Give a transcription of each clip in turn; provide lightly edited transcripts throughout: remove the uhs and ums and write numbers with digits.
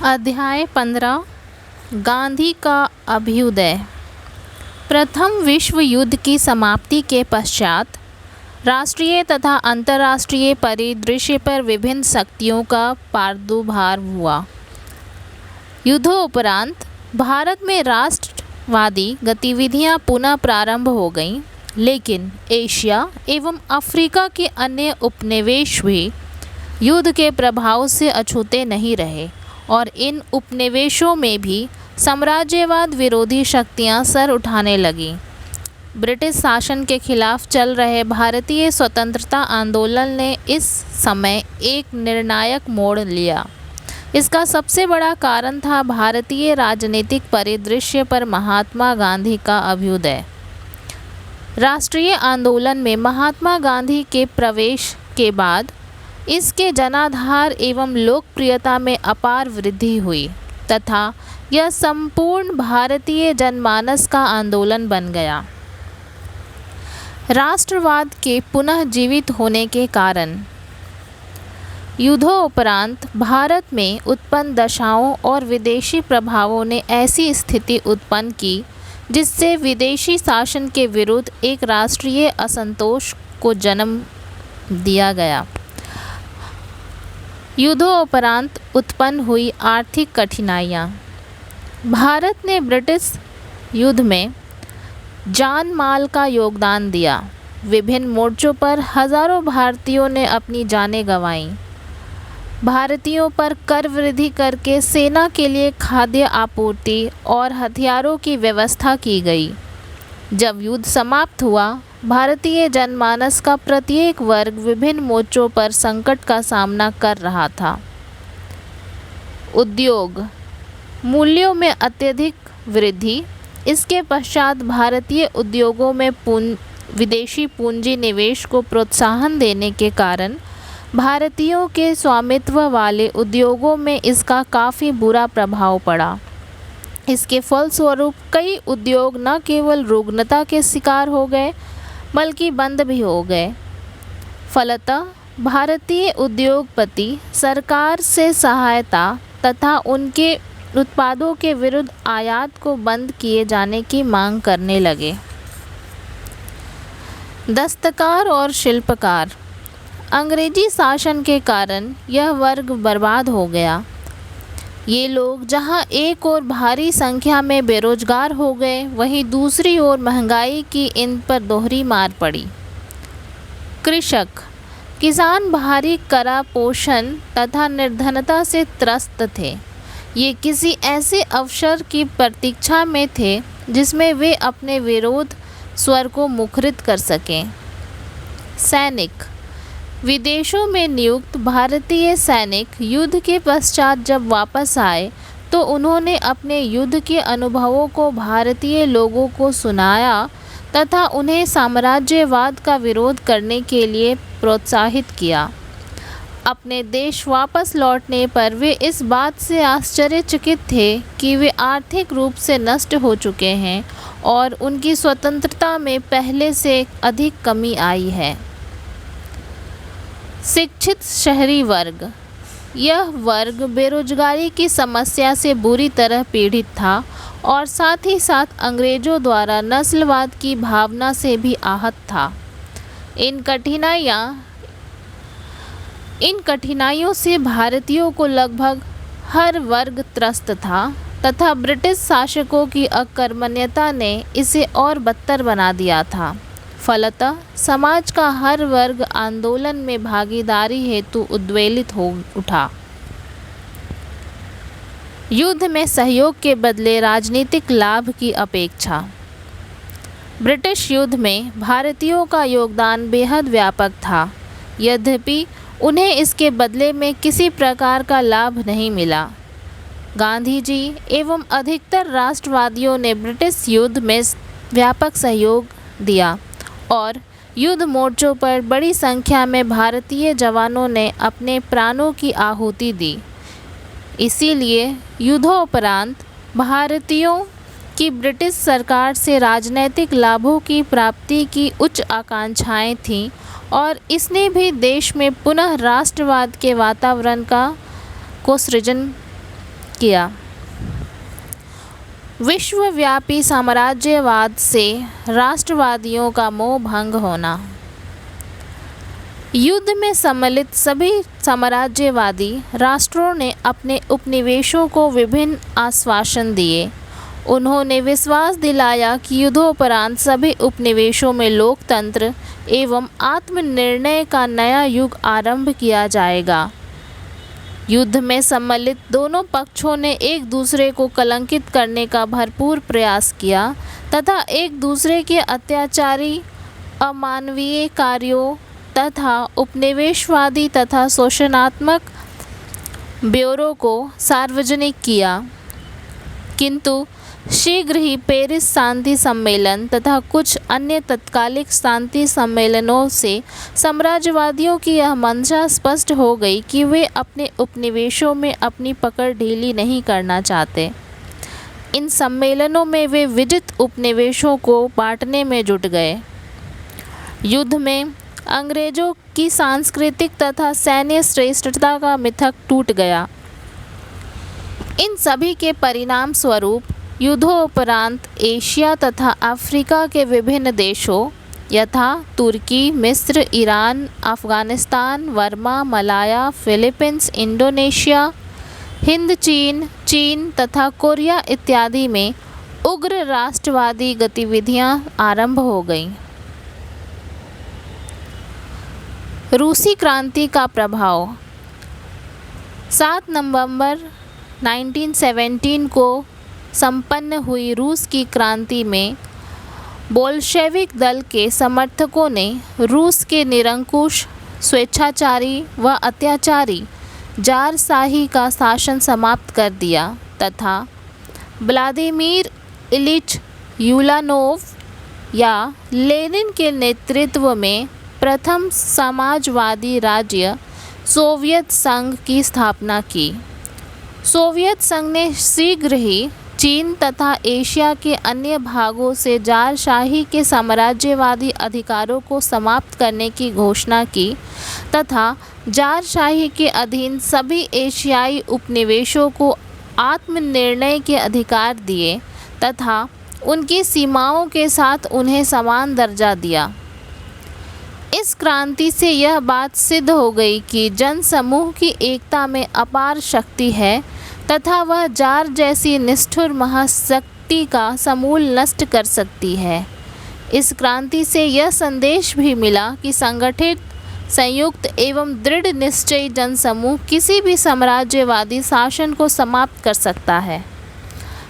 अध्याय 15 गांधी का अभ्युदय। प्रथम विश्व युद्ध की समाप्ति के पश्चात राष्ट्रीय तथा अंतर्राष्ट्रीय परिदृश्य पर विभिन्न शक्तियों का प्रादुर्भाव हुआ। युद्धोपरांत भारत में राष्ट्रवादी गतिविधियां पुनः प्रारंभ हो गईं, लेकिन एशिया एवं अफ्रीका के अन्य उपनिवेश भी युद्ध के प्रभाव से अछूते नहीं रहे और इन उपनिवेशों में भी साम्राज्यवाद विरोधी शक्तियां सर उठाने लगीं। ब्रिटिश शासन के खिलाफ चल रहे भारतीय स्वतंत्रता आंदोलन ने इस समय एक निर्णायक मोड़ लिया। इसका सबसे बड़ा कारण था भारतीय राजनीतिक परिदृश्य पर महात्मा गांधी का अभ्युदय। राष्ट्रीय आंदोलन में महात्मा गांधी के प्रवेश के बाद इसके जनाधार एवं लोकप्रियता में अपार वृद्धि हुई तथा यह संपूर्ण भारतीय जनमानस का आंदोलन बन गया। राष्ट्रवाद के पुनः जीवित होने के कारण युद्धोपरांत भारत में उत्पन्न दशाओं और विदेशी प्रभावों ने ऐसी स्थिति उत्पन्न की जिससे विदेशी शासन के विरुद्ध एक राष्ट्रीय असंतोष को जन्म दिया गया। युद्धोपरांत उत्पन्न हुई आर्थिक कठिनाइयाँ। भारत ने ब्रिटिश युद्ध में जान माल का योगदान दिया। विभिन्न मोर्चों पर हजारों भारतीयों ने अपनी जानें गंवाईं। भारतीयों पर कर वृद्धि करके सेना के लिए खाद्य आपूर्ति और हथियारों की व्यवस्था की गई। जब युद्ध समाप्त हुआ, भारतीय जनमानस का प्रत्येक वर्ग विभिन्न मोर्चों पर संकट का सामना कर रहा था। उद्योग मूल्यों में अत्यधिक वृद्धि, इसके पश्चात भारतीय उद्योगों में विदेशी पूंजी निवेश को प्रोत्साहन देने के कारण भारतीयों के स्वामित्व वाले उद्योगों में इसका काफ़ी बुरा प्रभाव पड़ा। इसके फलस्वरूप कई उद्योग न केवल रुग्णता के शिकार हो गए बल्कि बंद भी हो गए। फलतः भारतीय उद्योगपति सरकार से सहायता तथा उनके उत्पादों के विरुद्ध आयात को बंद किए जाने की मांग करने लगे। दस्तकार और शिल्पकार। अंग्रेजी शासन के कारण यह वर्ग बर्बाद हो गया। ये लोग जहां एक ओर भारी संख्या में बेरोजगार हो गए, वहीं दूसरी ओर महंगाई की इन पर दोहरी मार पड़ी। कृषक किसान भारी करापोषण तथा निर्धनता से त्रस्त थे। ये किसी ऐसे अवसर की प्रतीक्षा में थे जिसमें वे अपने विरोध स्वर को मुखरित कर सकें। सैनिक विदेशों में नियुक्त भारतीय सैनिक युद्ध के पश्चात जब वापस आए तो उन्होंने अपने युद्ध के अनुभवों को भारतीय लोगों को सुनाया तथा उन्हें साम्राज्यवाद का विरोध करने के लिए प्रोत्साहित किया। अपने देश वापस लौटने पर वे इस बात से आश्चर्यचकित थे कि वे आर्थिक रूप से नष्ट हो चुके हैं और उनकी स्वतंत्रता में पहले से अधिक कमी आई है। शिक्षित शहरी वर्ग। यह वर्ग बेरोजगारी की समस्या से बुरी तरह पीड़ित था और साथ ही साथ अंग्रेज़ों द्वारा नस्लवाद की भावना से भी आहत था। इन कठिनाइयों से भारतीयों को लगभग हर वर्ग त्रस्त था तथा ब्रिटिश शासकों की अकर्मण्यता ने इसे और बदतर बना दिया था। फलतः समाज का हर वर्ग आंदोलन में भागीदारी हेतु उद्वेलित हो उठा। युद्ध में सहयोग के बदले राजनीतिक लाभ की अपेक्षा। ब्रिटिश युद्ध में भारतीयों का योगदान बेहद व्यापक था, यद्यपि उन्हें इसके बदले में किसी प्रकार का लाभ नहीं मिला। गांधी जी एवं अधिकतर राष्ट्रवादियों ने ब्रिटिश युद्ध में व्यापक सहयोग दिया और युद्ध मोर्चों पर बड़ी संख्या में भारतीय जवानों ने अपने प्राणों की आहुति दी। इसीलिए युद्धोपरांत भारतीयों की ब्रिटिश सरकार से राजनैतिक लाभों की प्राप्ति की उच्च आकांक्षाएं थीं और इसने भी देश में पुनः राष्ट्रवाद के वातावरण को सृजन किया। विश्वव्यापी साम्राज्यवाद से राष्ट्रवादियों का मोह भंग होना। युद्ध में सम्मिलित सभी साम्राज्यवादी राष्ट्रों ने अपने उपनिवेशों को विभिन्न आश्वासन दिए। उन्होंने विश्वास दिलाया कि युद्धोपरांत सभी उपनिवेशों में लोकतंत्र एवं आत्मनिर्णय का नया युग आरंभ किया जाएगा। युद्ध में सम्मिलित दोनों पक्षों ने एक दूसरे को कलंकित करने का भरपूर प्रयास किया तथा एक दूसरे के अत्याचारी, अमानवीय कार्यों तथा उपनिवेशवादी तथा शोषणात्मक ब्यूरो को सार्वजनिक किया। किंतु शीघ्र ही पेरिस शांति सम्मेलन तथा कुछ अन्य तत्कालिक शांति सम्मेलनों से साम्राज्यवादियों की यह मंशा स्पष्ट हो गई कि वे अपने उपनिवेशों में अपनी पकड़ ढीली नहीं करना चाहते। इन सम्मेलनों में वे विजित उपनिवेशों को बांटने में जुट गए। युद्ध में अंग्रेजों की सांस्कृतिक तथा सैन्य श्रेष्ठता का मिथक टूट गया। इन सभी के परिणाम स्वरूप युद्धोपरांत एशिया तथा अफ्रीका के विभिन्न देशों यथा तुर्की, मिस्र, Iran, Afghanistan, Burma, Malaya, Philippines, Indonesia, Hind, चीन तथा कोरिया इत्यादि में उग्र राष्ट्रवादी गतिविधियां आरंभ हो गईं। रूसी क्रांति का प्रभाव। 7 नवंबर 1917 को संपन्न हुई रूस की क्रांति में बोल्शेविक दल के समर्थकों ने रूस के निरंकुश, स्वेच्छाचारी व अत्याचारी ज़ारशाही का शासन समाप्त कर दिया तथा व्लादिमीर इलिच युलानोव या लेनिन के नेतृत्व में प्रथम समाजवादी राज्य सोवियत संघ की स्थापना की। सोवियत संघ ने शीघ्र ही चीन तथा एशिया के अन्य भागों से ज़ारशाही के साम्राज्यवादी अधिकारों को समाप्त करने की घोषणा की तथा ज़ारशाही के अधीन सभी एशियाई उपनिवेशों को आत्मनिर्णय के अधिकार दिए तथा उनकी सीमाओं के साथ उन्हें समान दर्जा दिया। इस क्रांति से यह बात सिद्ध हो गई कि जनसमूह की एकता में अपार शक्ति है तथा वह जार जैसी निष्ठुर महाशक्ति का समूल नष्ट कर सकती है। इस क्रांति से यह संदेश भी मिला कि संगठित, संयुक्त एवं दृढ़ निश्चयी जनसमूह किसी भी साम्राज्यवादी शासन को समाप्त कर सकता है।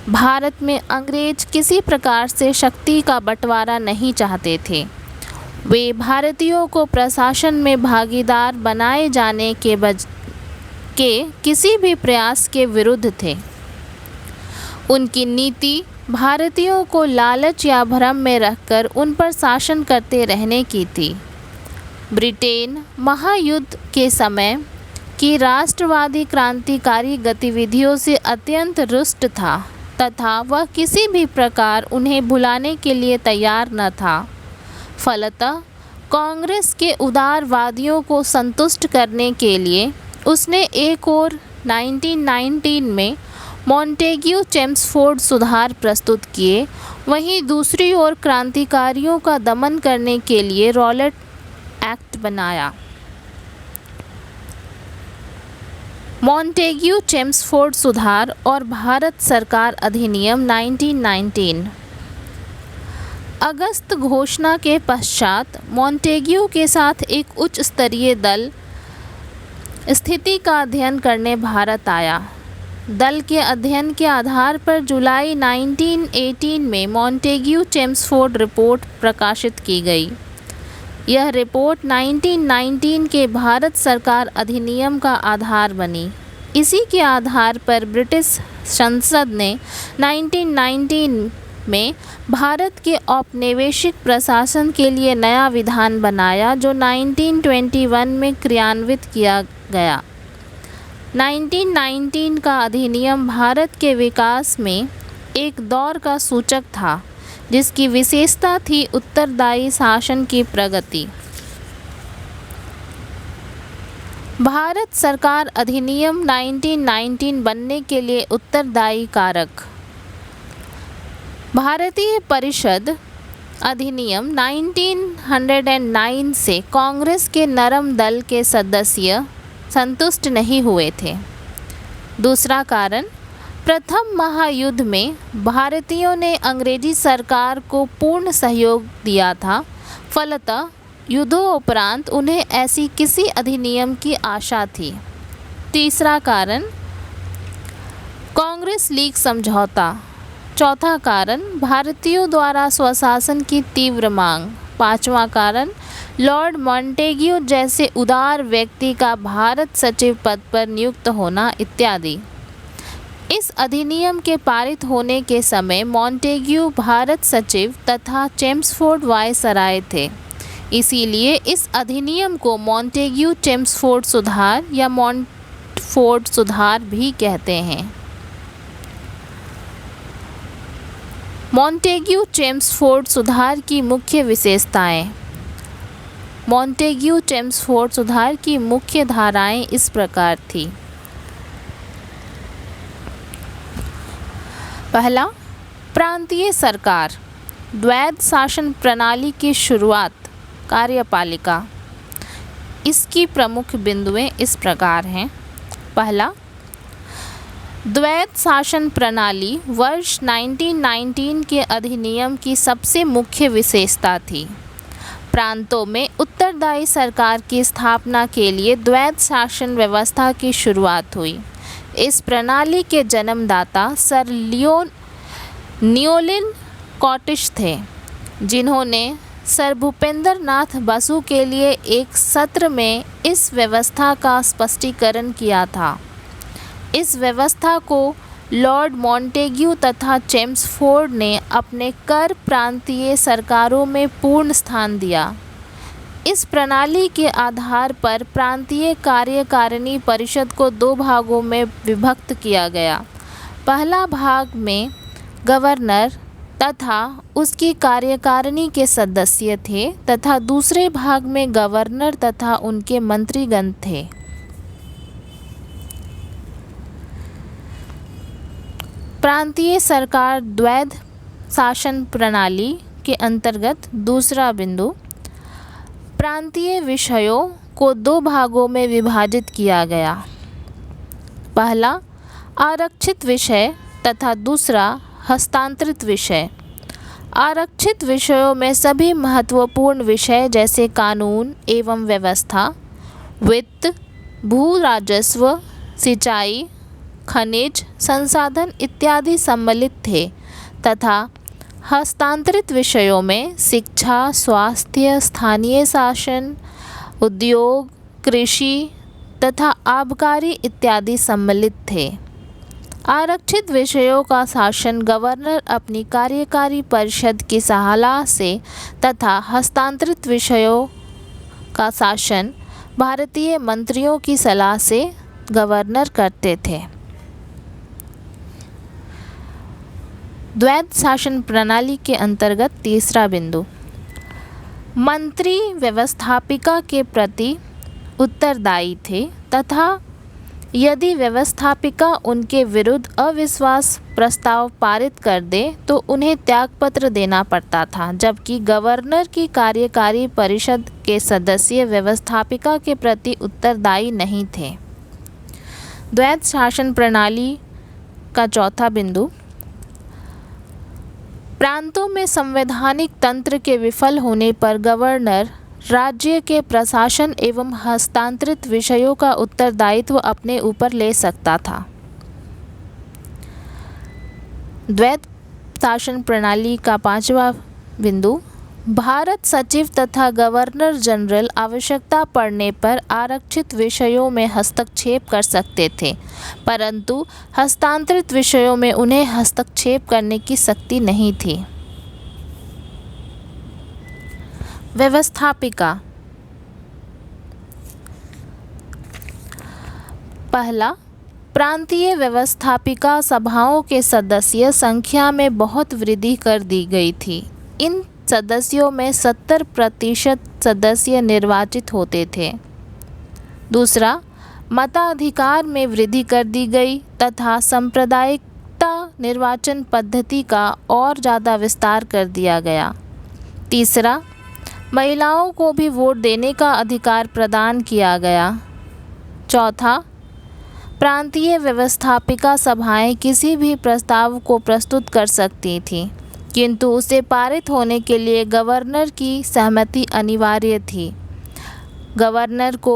भारत में अंग्रेज किसी प्रकार से शक्ति का बंटवारा नहीं चाहते थे। वे भारतीयों को प्रशासन में भागीदार बनाए जाने के किसी भी प्रयास के विरुद्ध थे। उनकी नीति भारतीयों को लालच या भ्रम में रखकर उन पर शासन करते रहने की थी। ब्रिटेन महायुद्ध के समय की राष्ट्रवादी क्रांतिकारी गतिविधियों से अत्यंत रुष्ट था तथा वह किसी भी प्रकार उन्हें भुलाने के लिए तैयार न था। फलतः कांग्रेस के उदारवादियों को संतुष्ट करने के लिए उसने एक और 1919 में मॉन्टेग्यू चेम्सफोर्ड सुधार प्रस्तुत किए, वहीं दूसरी ओर क्रांतिकारियों का दमन करने के लिए रॉलेट एक्ट बनाया। मॉन्टेग्यू चेम्सफोर्ड सुधार और भारत सरकार अधिनियम 1919। अगस्त घोषणा के पश्चात मॉन्टेग्यू के साथ एक उच्च स्तरीय दल स्थिति का अध्ययन करने भारत आया। दल के अध्ययन के आधार पर जुलाई 1918 में मॉन्टेग्यू चेम्सफोर्ड रिपोर्ट प्रकाशित की गई। यह रिपोर्ट 1919 के भारत सरकार अधिनियम का आधार बनी। इसी के आधार पर ब्रिटिश संसद ने 1919 में भारत के औपनिवेशिक प्रशासन के लिए नया विधान बनाया जो 1921 में क्रियान्वित किया गया। 1919 का अधिनियम भारत के विकास में एक दौर का सूचक था जिसकी विशेषता थी उत्तरदायी शासन की प्रगति। भारत सरकार अधिनियम 1919 बनने के लिए उत्तरदायी कारक। भारतीय परिषद अधिनियम 1909 से कांग्रेस के नरम दल के सदस्य संतुष्ट नहीं हुए थे। दूसरा कारण, प्रथम महायुद्ध में भारतीयों ने अंग्रेजी सरकार को पूर्ण सहयोग दिया था, फलतः युद्धोपरांत उन्हें ऐसी किसी अधिनियम की आशा थी। तीसरा कारण, कांग्रेस लीग समझौता। चौथा कारण, भारतीयों द्वारा स्वशासन की तीव्र मांग। पांचवा कारण, लॉर्ड मॉन्टेग्यू जैसे उदार व्यक्ति का भारत सचिव पद पर नियुक्त होना इत्यादि। इस अधिनियम के पारित होने के समय मॉन्टेग्यू भारत सचिव तथा चेम्सफोर्ड वायसराय थे। इसीलिए इस अधिनियम को मॉन्टेग्यू चेम्सफोर्ड सुधार या मॉन्टफोर्ड सुधार भी कहते हैं। मॉन्टेग्यू चेम्सफोर्ड सुधार की मुख्य विशेषताएं। मॉन्टेग्यू चेम्सफोर्ड सुधार की मुख्य धाराएं इस प्रकार थी। पहला, प्रांतीय सरकार, द्वैध शासन प्रणाली की शुरुआत, कार्यपालिका। इसकी प्रमुख बिंदुएं इस प्रकार हैं। पहला, द्वैध शासन प्रणाली वर्ष 1919 के अधिनियम की सबसे मुख्य विशेषता थी। प्रांतों में उत्तरदायी सरकार की स्थापना के लिए द्वैध शासन व्यवस्था की शुरुआत हुई। इस प्रणाली के जन्मदाता सर न्योलिन कॉटिश थे, जिन्होंने सर भूपेंद्र नाथ बसु के लिए एक सत्र में इस व्यवस्था का स्पष्टीकरण किया था। इस व्यवस्था को लॉर्ड मॉन्टेग्यू तथा चेम्सफोर्ड ने अपने कर प्रांतीय सरकारों में पूर्ण स्थान दिया। इस प्रणाली के आधार पर प्रांतीय कार्यकारिणी परिषद को दो भागों में विभक्त किया गया। पहला भाग में गवर्नर तथा उसकी कार्यकारिणी के सदस्य थे तथा दूसरे भाग में गवर्नर तथा उनके मंत्रीगण थे। प्रांतीय सरकार द्वैध शासन प्रणाली के अंतर्गत दूसरा बिंदु, प्रांतीय विषयों को दो भागों में विभाजित किया गया। पहला, आरक्षित विषय तथा दूसरा, हस्तांतरित विषय। आरक्षित विषयों में सभी महत्वपूर्ण विषय जैसे कानून एवं व्यवस्था, वित्त, भू राजस्व, सिंचाई, खनिज संसाधन इत्यादि सम्मिलित थे तथा हस्तांतरित विषयों में शिक्षा, स्वास्थ्य, स्थानीय शासन, उद्योग, कृषि तथा आबकारी इत्यादि सम्मिलित थे। आरक्षित विषयों का शासन गवर्नर अपनी कार्यकारी परिषद की सलाह से तथा हस्तांतरित विषयों का शासन भारतीय मंत्रियों की सलाह से गवर्नर करते थे। द्वैध शासन प्रणाली के अंतर्गत तीसरा बिंदु, मंत्री व्यवस्थापिका के प्रति उत्तरदायी थे तथा यदि व्यवस्थापिका उनके विरुद्ध अविश्वास प्रस्ताव पारित कर दे तो उन्हें त्यागपत्र देना पड़ता था, जबकि गवर्नर की कार्यकारी परिषद के सदस्य व्यवस्थापिका के प्रति उत्तरदायी नहीं थे। द्वैध शासन प्रणाली का चौथा बिंदु, प्रांतों में संवैधानिक तंत्र के विफल होने पर गवर्नर राज्य के प्रशासन एवं हस्तांतरित विषयों का उत्तरदायित्व अपने ऊपर ले सकता था। द्वैध शासन प्रणाली का पांचवा बिंदु, भारत सचिव तथा गवर्नर जनरल आवश्यकता पड़ने पर आरक्षित विषयों में हस्तक्षेप कर सकते थे, परंतु हस्तांतरित विषयों में उन्हें हस्तक्षेप करने की शक्ति नहीं थी। व्यवस्थापिका। पहला, प्रांतीय व्यवस्थापिका सभाओं के सदस्य संख्या में बहुत वृद्धि कर दी गई थी। इन सदस्यों में 70% सदस्य निर्वाचित होते थे। दूसरा, मताधिकार में वृद्धि कर दी गई तथा सांप्रदायिकता निर्वाचन पद्धति का और ज़्यादा विस्तार कर दिया गया। तीसरा, महिलाओं को भी वोट देने का अधिकार प्रदान किया गया। चौथा, प्रांतीय व्यवस्थापिका सभाएं किसी भी प्रस्ताव को प्रस्तुत कर सकती थीं, किंतु उसे पारित होने के लिए गवर्नर की सहमति अनिवार्य थी। गवर्नर को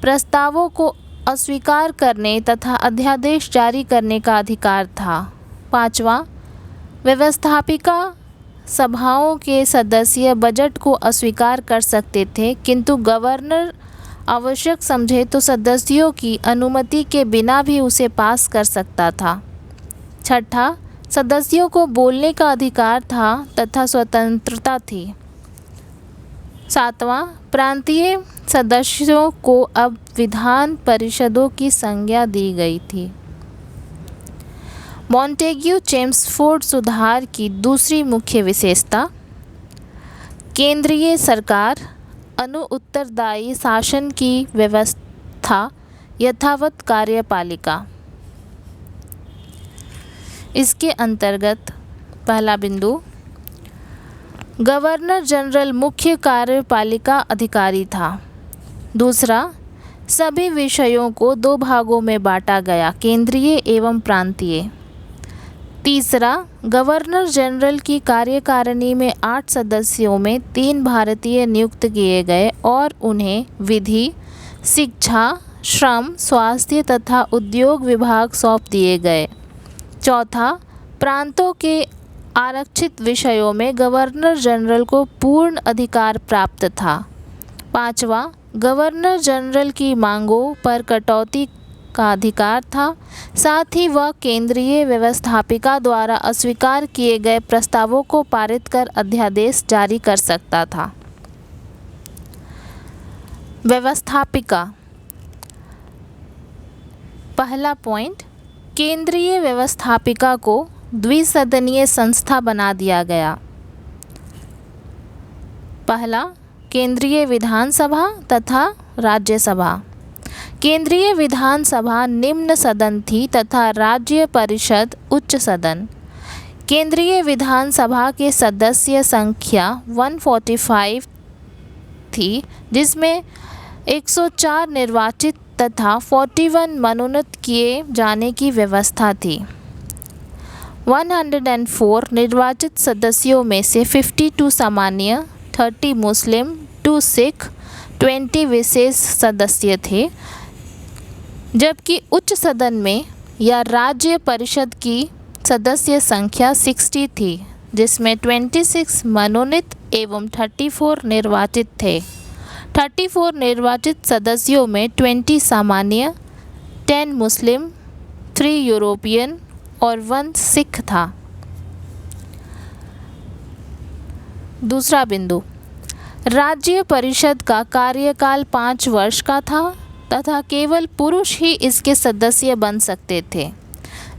प्रस्तावों को अस्वीकार करने तथा अध्यादेश जारी करने का अधिकार था। पाँचवा, व्यवस्थापिका सभाओं के सदस्य बजट को अस्वीकार कर सकते थे, किंतु गवर्नर आवश्यक समझे तो सदस्यों की अनुमति के बिना भी उसे पास कर सकता था। छठा, सदस्यों को बोलने का अधिकार था तथा स्वतंत्रता थी। सातवां, प्रांतीय सदस्यों को अब विधान परिषदों की संज्ञा दी गई थी। मॉन्टेग्यू चेम्सफोर्ड सुधार की दूसरी मुख्य विशेषता, केंद्रीय सरकार उत्तरदायी शासन की व्यवस्था यथावत कार्यपालिका। इसके अंतर्गत पहला बिंदु, गवर्नर जनरल मुख्य कार्यपालिका अधिकारी था। दूसरा, सभी विषयों को दो भागों में बांटा गया, केंद्रीय एवं प्रांतीय। तीसरा, गवर्नर जनरल की कार्यकारिणी में 8 सदस्यों में 3 भारतीय नियुक्त किए गए और उन्हें विधि, शिक्षा, श्रम, स्वास्थ्य तथा उद्योग विभाग सौंप दिए गए। चौथा, प्रांतों के आरक्षित विषयों में गवर्नर जनरल को पूर्ण अधिकार प्राप्त था। पाँचवा, गवर्नर जनरल की मांगों पर कटौती का अधिकार था, साथ ही वह केंद्रीय व्यवस्थापिका द्वारा अस्वीकार किए गए प्रस्तावों को पारित कर अध्यादेश जारी कर सकता था। व्यवस्थापिका, पहला पॉइंट, केंद्रीय व्यवस्थापिका को द्विसदनीय संस्था बना दिया गया। पहला, केंद्रीय विधानसभा तथा राज्यसभा। केंद्रीय विधानसभा निम्न सदन थी तथा राज्य परिषद उच्च सदन। केंद्रीय विधानसभा के सदस्य संख्या 145 थी, जिसमें 104 निर्वाचित तथा 41 मनोनीत किए जाने की व्यवस्था थी। 104 निर्वाचित सदस्यों में से 52 सामान्य, 30 मुस्लिम, 2 सिख, 20 विशेष सदस्य थे, जबकि उच्च सदन में या राज्य परिषद की सदस्य संख्या 60 थी, जिसमें 26 मनोनीत एवं 34 निर्वाचित थे। 34 निर्वाचित सदस्यों में 20 सामान्य, 10 मुस्लिम, 3 यूरोपियन और 1 सिख था। दूसरा बिंदु, राज्य परिषद का कार्यकाल 5 वर्ष का था तथा केवल पुरुष ही इसके सदस्य बन सकते थे,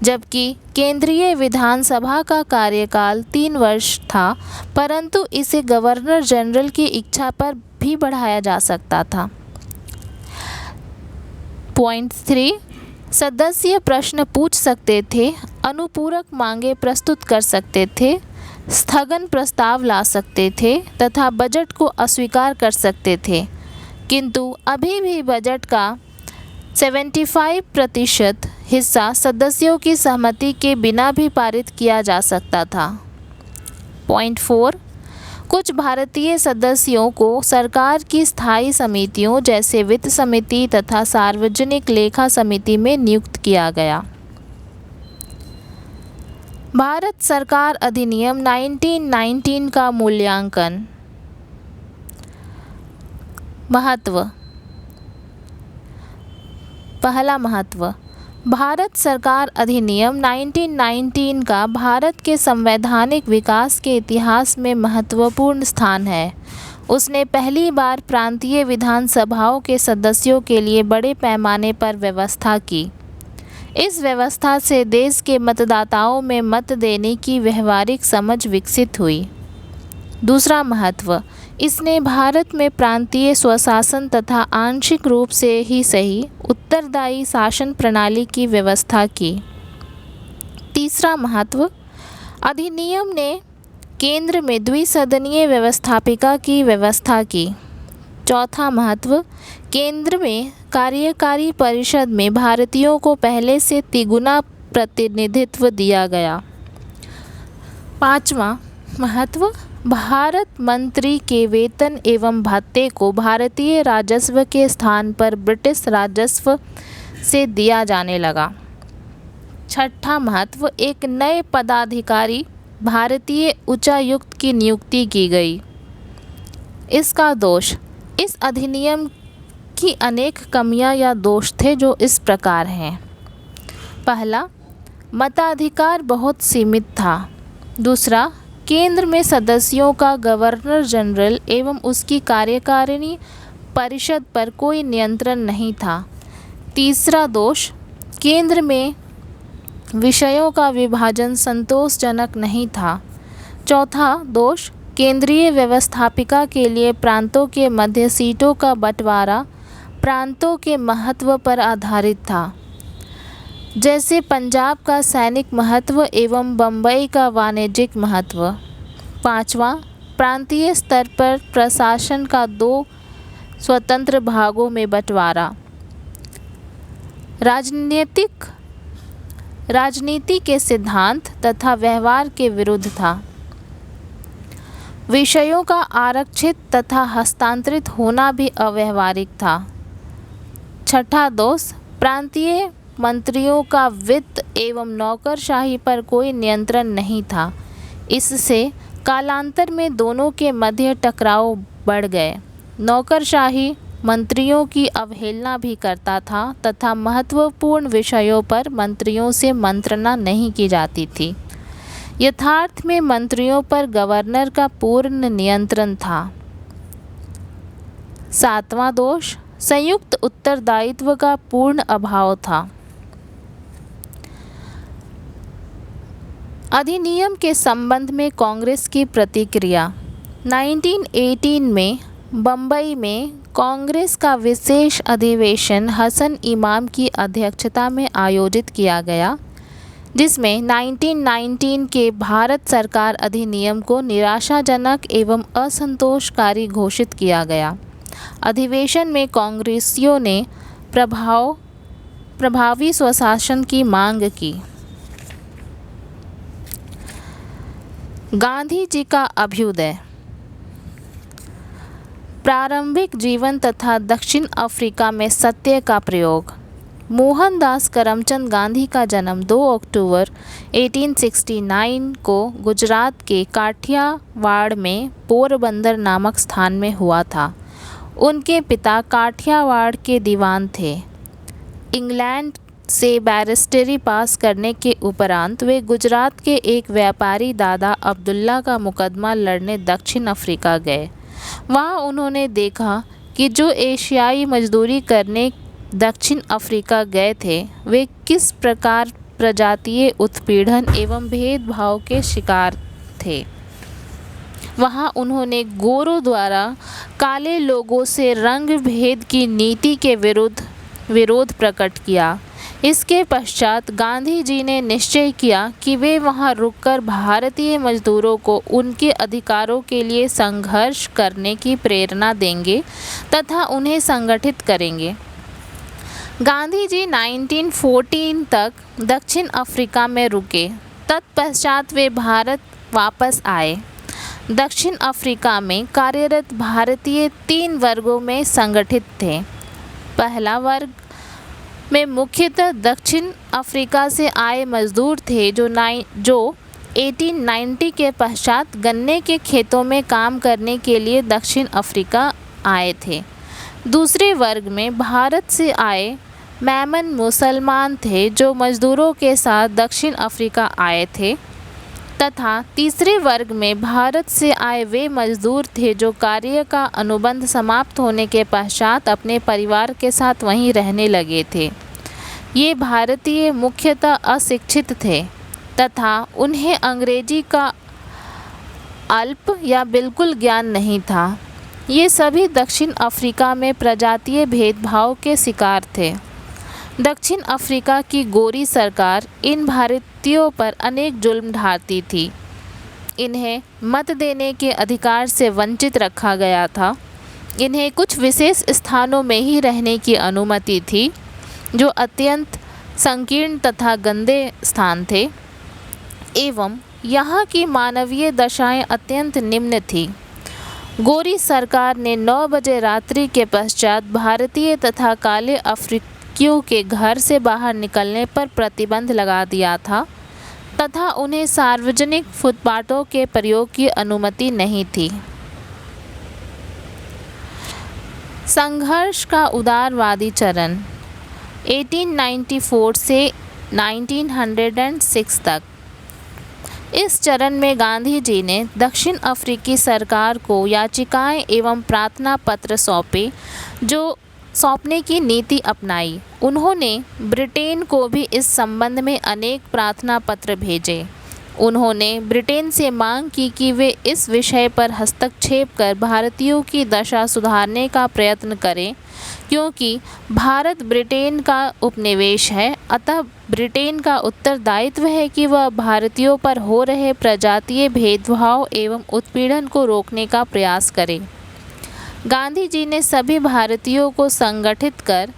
जबकि केंद्रीय विधानसभा का कार्यकाल 3 वर्ष था, परंतु इसे गवर्नर जनरल की इच्छा पर भी बढ़ाया जा सकता था। पॉइंट 3, सदस्य प्रश्न पूछ सकते थे, अनुपूरक मांगे प्रस्तुत कर सकते थे, स्थगन प्रस्ताव ला सकते थे तथा बजट को अस्वीकार कर सकते थे, किंतु अभी भी बजट का 75% हिस्सा सदस्यों की सहमति के बिना भी पारित किया जा सकता था। पॉइंट 4, कुछ भारतीय सदस्यों को सरकार की स्थायी समितियों जैसे वित्त समिति तथा सार्वजनिक लेखा समिति में नियुक्त किया गया। भारत सरकार अधिनियम 1919 का मूल्यांकन। महत्व। पहला महत्व, भारत सरकार अधिनियम 1919 का भारत के संवैधानिक विकास के इतिहास में महत्वपूर्ण स्थान है। उसने पहली बार प्रांतीय विधानसभाओं के सदस्यों के लिए बड़े पैमाने पर व्यवस्था की। इस व्यवस्था से देश के मतदाताओं में मत देने की व्यवहारिक समझ विकसित हुई। दूसरा महत्व, इसने भारत में प्रांतीय स्वशासन तथा आंशिक रूप से ही सही उत्तरदायी शासन प्रणाली की व्यवस्था की। तीसरा महत्व, अधिनियम ने केंद्र में द्विसदनीय व्यवस्थापिका की व्यवस्था की। चौथा महत्व, केंद्र में कार्यकारी परिषद में भारतीयों को पहले से तिगुना प्रतिनिधित्व दिया गया। पाँचवा महत्व, भारत मंत्री के वेतन एवं भत्ते को भारतीय राजस्व के स्थान पर ब्रिटिश राजस्व से दिया जाने लगा। छठा महत्व, एक नए पदाधिकारी भारतीय उच्चायुक्त की नियुक्ति की गई। इसका दोष, इस अधिनियम की अनेक कमियां या दोष थे जो इस प्रकार हैं। पहला, मताधिकार बहुत सीमित था। दूसरा, केंद्र में सदस्यों का गवर्नर जनरल एवं उसकी कार्यकारिणी परिषद पर कोई नियंत्रण नहीं था। तीसरा दोष, केंद्र में विषयों का विभाजन संतोषजनक नहीं था। चौथा दोष, केंद्रीय व्यवस्थापिका के लिए प्रांतों के मध्य सीटों का बंटवारा प्रांतों के महत्व पर आधारित था, जैसे पंजाब का सैनिक महत्व एवं बम्बई का वाणिज्यिक महत्व। पाँचवा, प्रांतीय स्तर पर प्रशासन का 2 स्वतंत्र भागों में बंटवारा राजनीति के सिद्धांत तथा व्यवहार के विरुद्ध था। विषयों का आरक्षित तथा हस्तांतरित होना भी अव्यावहारिक था। छठा दोष, प्रांतीय मंत्रियों का वित्त एवं नौकरशाही पर कोई नियंत्रण नहीं था। इससे कालांतर में दोनों के मध्य टकराव बढ़ गए। नौकरशाही मंत्रियों की अवहेलना भी करता था तथा महत्वपूर्ण विषयों पर मंत्रियों से मंत्रणा नहीं की जाती थी। यथार्थ में मंत्रियों पर गवर्नर का पूर्ण नियंत्रण था। सातवां दोष, संयुक्त उत्तरदायित्व का पूर्ण अभाव था। अधिनियम के संबंध में कांग्रेस की प्रतिक्रिया। 1918 में बम्बई में कांग्रेस का विशेष अधिवेशन हसन इमाम की अध्यक्षता में आयोजित किया गया, जिसमें 1919 के भारत सरकार अधिनियम को निराशाजनक एवं असंतोषकारी घोषित किया गया। अधिवेशन में कांग्रेसियों ने प्रभावी स्वशासन की मांग की। गांधी जी का अभ्युदय। प्रारंभिक जीवन तथा दक्षिण अफ्रीका में सत्य का प्रयोग। मोहनदास करमचंद गांधी का जन्म 2 अक्टूबर 1869 को गुजरात के काठियावाड़ में पोरबंदर नामक स्थान में हुआ था। उनके पिता काठियावाड़ के दीवान थे। इंग्लैंड से बैरिस्टरी पास करने के उपरांत वे गुजरात के एक व्यापारी दादा अब्दुल्ला का मुकदमा लड़ने दक्षिण अफ्रीका गए। वहाँ उन्होंने देखा कि जो एशियाई मजदूरी करने दक्षिण अफ्रीका गए थे वे किस प्रकार प्रजातीय उत्पीड़न एवं भेदभाव के शिकार थे। वहाँ उन्होंने गोरों द्वारा काले लोगों से रंग भेद की नीति के विरोध प्रकट किया। इसके पश्चात गांधी जी ने निश्चय किया कि वे वहां रुककर भारतीय मजदूरों को उनके अधिकारों के लिए संघर्ष करने की प्रेरणा देंगे तथा उन्हें संगठित करेंगे। गांधी जी 1914 तक दक्षिण अफ्रीका में रुके। तत्पश्चात वे भारत वापस आए। दक्षिण अफ्रीका में कार्यरत भारतीय 3 वर्गों में संगठित थे। पहला वर्ग में मुख्यतः दक्षिण अफ्रीका से आए मजदूर थे जो 1890 के पश्चात गन्ने के खेतों में काम करने के लिए दक्षिण अफ्रीका आए थे। दूसरे वर्ग में भारत से आए मैमन मुसलमान थे जो मजदूरों के साथ दक्षिण अफ्रीका आए थे, तथा तीसरे वर्ग में भारत से आए वे मजदूर थे जो कार्य का अनुबंध समाप्त होने के पश्चात अपने परिवार के साथ वहीं रहने लगे थे। ये भारतीय मुख्यतः अशिक्षित थे तथा उन्हें अंग्रेजी का अल्प या बिल्कुल ज्ञान नहीं था। ये सभी दक्षिण अफ्रीका में प्रजातीय भेदभाव के शिकार थे। दक्षिण अफ्रीका की गोरी सरकार इन भारतीयों पर अनेक जुल्म ढाती थी। इन्हें मत देने के अधिकार से वंचित रखा गया था। इन्हें कुछ विशेष स्थानों में ही रहने की अनुमति थी, जो अत्यंत संकीर्ण तथा गंदे स्थान थे, एवं यहाँ की मानवीय दशाएं अत्यंत निम्न थीं। गोरी सरकार ने 9 बजे रात्रि के पश्चात भारतीय तथा काले अफ्रीकियों के घर से बाहर निकलने पर प्रतिबंध लगा दिया था तथा उन्हें सार्वजनिक फुटपाथों के प्रयोग की अनुमति नहीं थी। संघर्ष का उदारवादी चरण 1894 से 1906 तक। इस चरण में गांधी जी ने दक्षिण अफ्रीकी सरकार को याचिकाएं एवं प्रार्थना पत्र सौंपने की नीति अपनाई। उन्होंने ब्रिटेन को भी इस संबंध में अनेक प्रार्थना पत्र भेजे। उन्होंने ब्रिटेन से मांग की कि वे इस विषय पर हस्तक्षेप कर भारतीयों की दशा सुधारने का प्रयत्न करें, क्योंकि भारत ब्रिटेन का उपनिवेश है, अतः ब्रिटेन का उत्तरदायित्व है कि वह भारतीयों पर हो रहे प्रजातीय भेदभाव एवं उत्पीड़न को रोकने का प्रयास करे। गांधी जी ने सभी भारतीयों को संगठित कर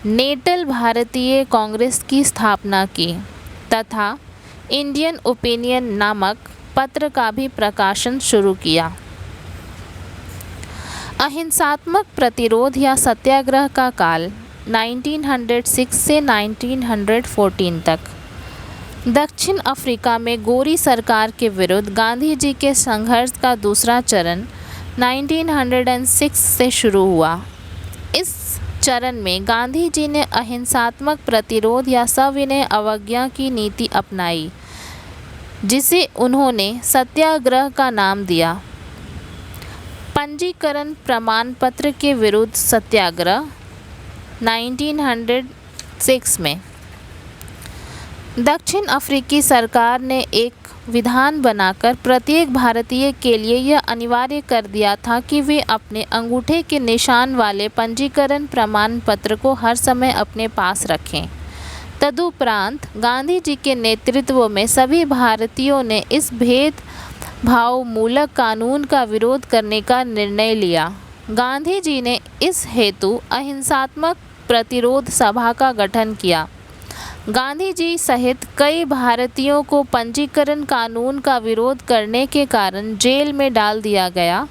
नेटल भारतीय कांग्रेस की स्थापना की तथा इंडियन ओपिनियन नामक पत्र का भी प्रकाशन शुरू किया। अहिंसात्मक प्रतिरोध या सत्याग्रह का काल 1906 से 1914 तक। दक्षिण अफ्रीका में गोरी सरकार के विरुद्ध गांधी जी के संघर्ष का दूसरा चरण 1906 से शुरू हुआ। इस चरण में गांधी जी ने अहिंसात्मक प्रतिरोध या सविनय अवज्ञा की नीति अपनाई, जिसे उन्होंने सत्याग्रह का नाम दिया। पंजीकरण प्रमाण पत्र के विरुद्ध सत्याग्रह 1906 में दक्षिण अफ्रीकी सरकार ने एक विधान बनाकर प्रत्येक भारतीय के लिए यह अनिवार्य कर दिया था कि वे अपने अंगूठे के निशान वाले पंजीकरण प्रमाण पत्र को हर समय अपने पास रखें। तदुपरांत गांधी जी के नेतृत्व में सभी भारतीयों ने इस भेदभाव मूलक कानून का विरोध करने का निर्णय लिया। गांधी जी ने इस हेतु अहिंसात्मक प्रतिरोध सभा का गठन किया। गांधी जी सहित कई भारतीयों को पंजीकरण कानून का विरोध करने के कारण जेल में डाल दिया गया।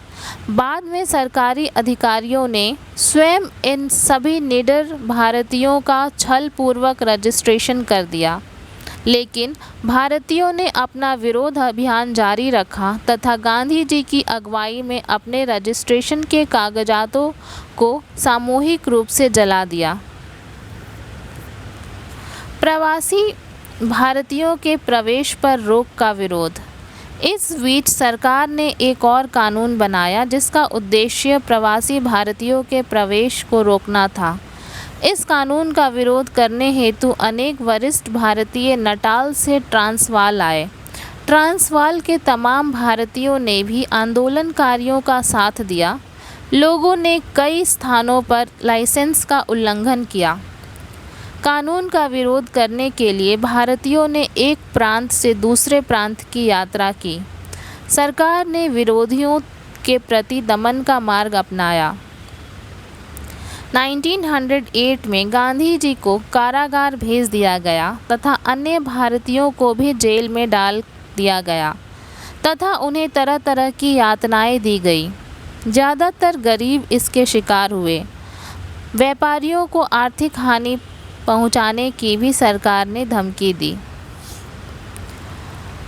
बाद में सरकारी अधिकारियों ने स्वयं इन सभी निडर भारतीयों का छलपूर्वक रजिस्ट्रेशन कर दिया, लेकिन भारतीयों ने अपना विरोध अभियान जारी रखा तथा गांधी जी की अगुवाई में अपने रजिस्ट्रेशन के कागजातों को सामूहिक रूप से जला दिया। प्रवासी भारतीयों के प्रवेश पर रोक का विरोध। इस बीच सरकार ने एक और कानून बनाया जिसका उद्देश्य प्रवासी भारतीयों के प्रवेश को रोकना था। इस कानून का विरोध करने हेतु अनेक वरिष्ठ भारतीय नटाल से ट्रांसवाल आए। ट्रांसवाल के तमाम भारतीयों ने भी आंदोलनकारियों का साथ दिया। लोगों ने कई स्थानों पर लाइसेंस का उल्लंघन किया। कानून का विरोध करने के लिए भारतीयों ने एक प्रांत से दूसरे प्रांत की यात्रा की। सरकार ने विरोधियों के प्रति दमन का मार्ग अपनाया। 1908 में गांधी जी को कारागार भेज दिया गया तथा अन्य भारतीयों को भी जेल में डाल दिया गया तथा उन्हें तरह तरह की यातनाएं दी गई। ज़्यादातर गरीब इसके शिकार हुए। व्यापारियों को आर्थिक हानि पहुंचाने की भी सरकार ने धमकी दी।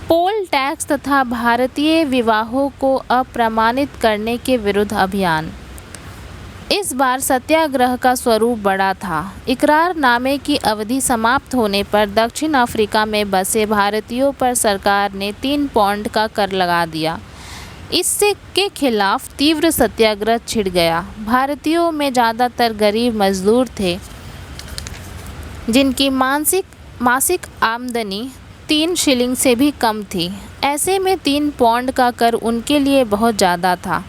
पोल टैक्स तथा भारतीय विवाहों को अप्रमाणित करने के विरुद्ध अभियान। इस बार सत्याग्रह का स्वरूप बड़ा था। इकरारनामे की अवधि समाप्त होने पर दक्षिण अफ्रीका में बसे भारतीयों पर सरकार ने 3 पाउंड का कर लगा दिया। इससे के खिलाफ तीव्र सत्याग्रह छिड़ गया। भारतीयों में ज़्यादातर गरीब मजदूर थे जिनकी मासिक आमदनी 3 शिलिंग से भी कम थी। ऐसे में 3 पौंड का कर उनके लिए बहुत ज़्यादा था।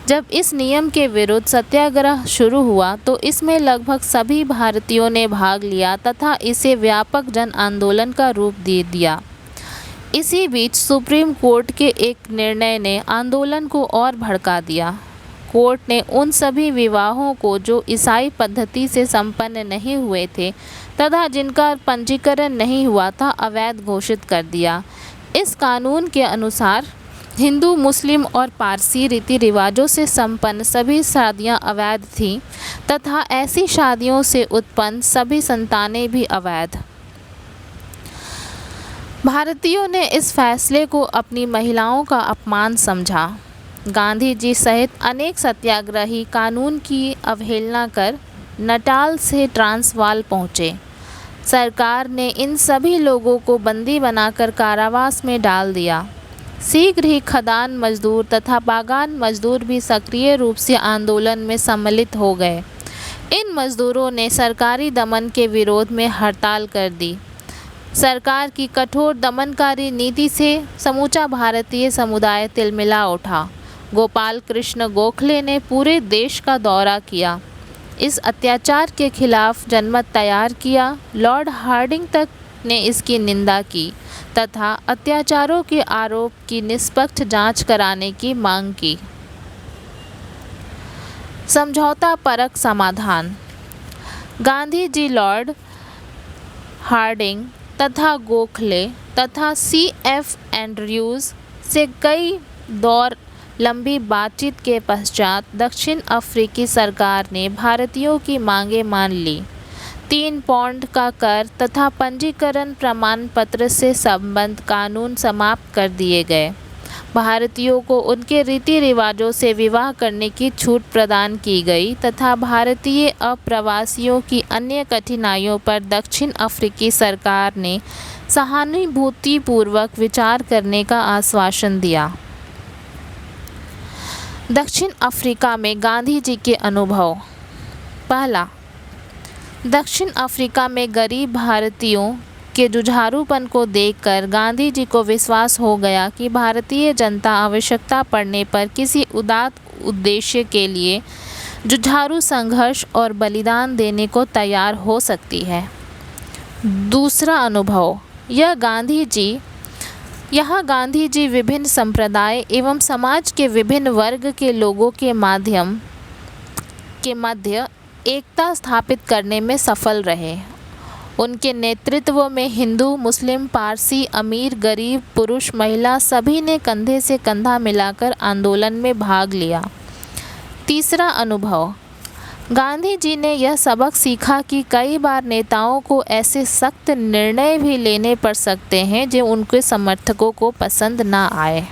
जब इस नियम के विरुद्ध सत्याग्रह शुरू हुआ तो इसमें लगभग सभी भारतीयों ने भाग लिया तथा इसे व्यापक जन आंदोलन का रूप दे दिया। इसी बीच सुप्रीम कोर्ट के एक निर्णय ने आंदोलन को और भड़का दिया। कोर्ट ने उन सभी विवाहों को जो ईसाई पद्धति से संपन्न नहीं हुए थे तथा जिनका पंजीकरण नहीं हुआ था अवैध घोषित कर दिया। इस कानून के अनुसार हिंदू, मुस्लिम और पारसी रीति रिवाजों से संपन्न सभी शादियां अवैध थीं तथा ऐसी शादियों से उत्पन्न सभी संतानें भी अवैध। भारतीयों ने इस फैसले को अपनी महिलाओं का अपमान समझा। गांधी जी सहित अनेक सत्याग्रही कानून की अवहेलना कर नटाल से ट्रांसवाल पहुँचे। सरकार ने इन सभी लोगों को बंदी बनाकर कारावास में डाल दिया। शीघ्र ही खदान मजदूर तथा बागान मजदूर भी सक्रिय रूप से आंदोलन में सम्मिलित हो गए। इन मजदूरों ने सरकारी दमन के विरोध में हड़ताल कर दी। सरकार की कठोर दमनकारी नीति से समूचा भारतीय समुदाय तिलमिला उठा। गोपाल कृष्ण गोखले ने पूरे देश का दौरा किया, इस अत्याचार के खिलाफ जनमत तैयार किया। लॉर्ड हार्डिंग तक ने इसकी निंदा की तथा अत्याचारों के आरोप की निष्पक्ष जांच कराने की मांग की। समझौता परक समाधान। गांधी जी लॉर्ड हार्डिंग तथा गोखले तथा C.F. एंड्रयूज़ से कई दौर लंबी बातचीत के पश्चात दक्षिण अफ्रीकी सरकार ने भारतीयों की मांगें मान ली। 3 पौंड का कर तथा पंजीकरण प्रमाण पत्र से संबद्ध कानून समाप्त कर दिए गए। भारतीयों को उनके रीति रिवाजों से विवाह करने की छूट प्रदान की गई तथा भारतीय अप्रवासियों की अन्य कठिनाइयों पर दक्षिण अफ्रीकी सरकार ने सहानुभूतिपूर्वक विचार करने का आश्वासन दिया। दक्षिण अफ्रीका में गांधी जी के अनुभव। पहला, दक्षिण अफ्रीका में गरीब भारतीयों के जुझारूपन को देखकर गांधी जी को विश्वास हो गया कि भारतीय जनता आवश्यकता पड़ने पर किसी उदात्त उद्देश्य के लिए जुझारू संघर्ष और बलिदान देने को तैयार हो सकती है। दूसरा अनुभव, यहाँ गांधी जी विभिन्न संप्रदाय एवं समाज के विभिन्न वर्ग के लोगों के मध्य एकता स्थापित करने में सफल रहे। उनके नेतृत्व में हिंदू, मुस्लिम, पारसी, अमीर, गरीब, पुरुष, महिला सभी ने कंधे से कंधा मिलाकर आंदोलन में भाग लिया। तीसरा अनुभव, गांधी जी ने यह सबक सीखा कि कई बार नेताओं को ऐसे सख्त निर्णय भी लेने पड़ सकते हैं जो उनके समर्थकों को पसंद ना आए।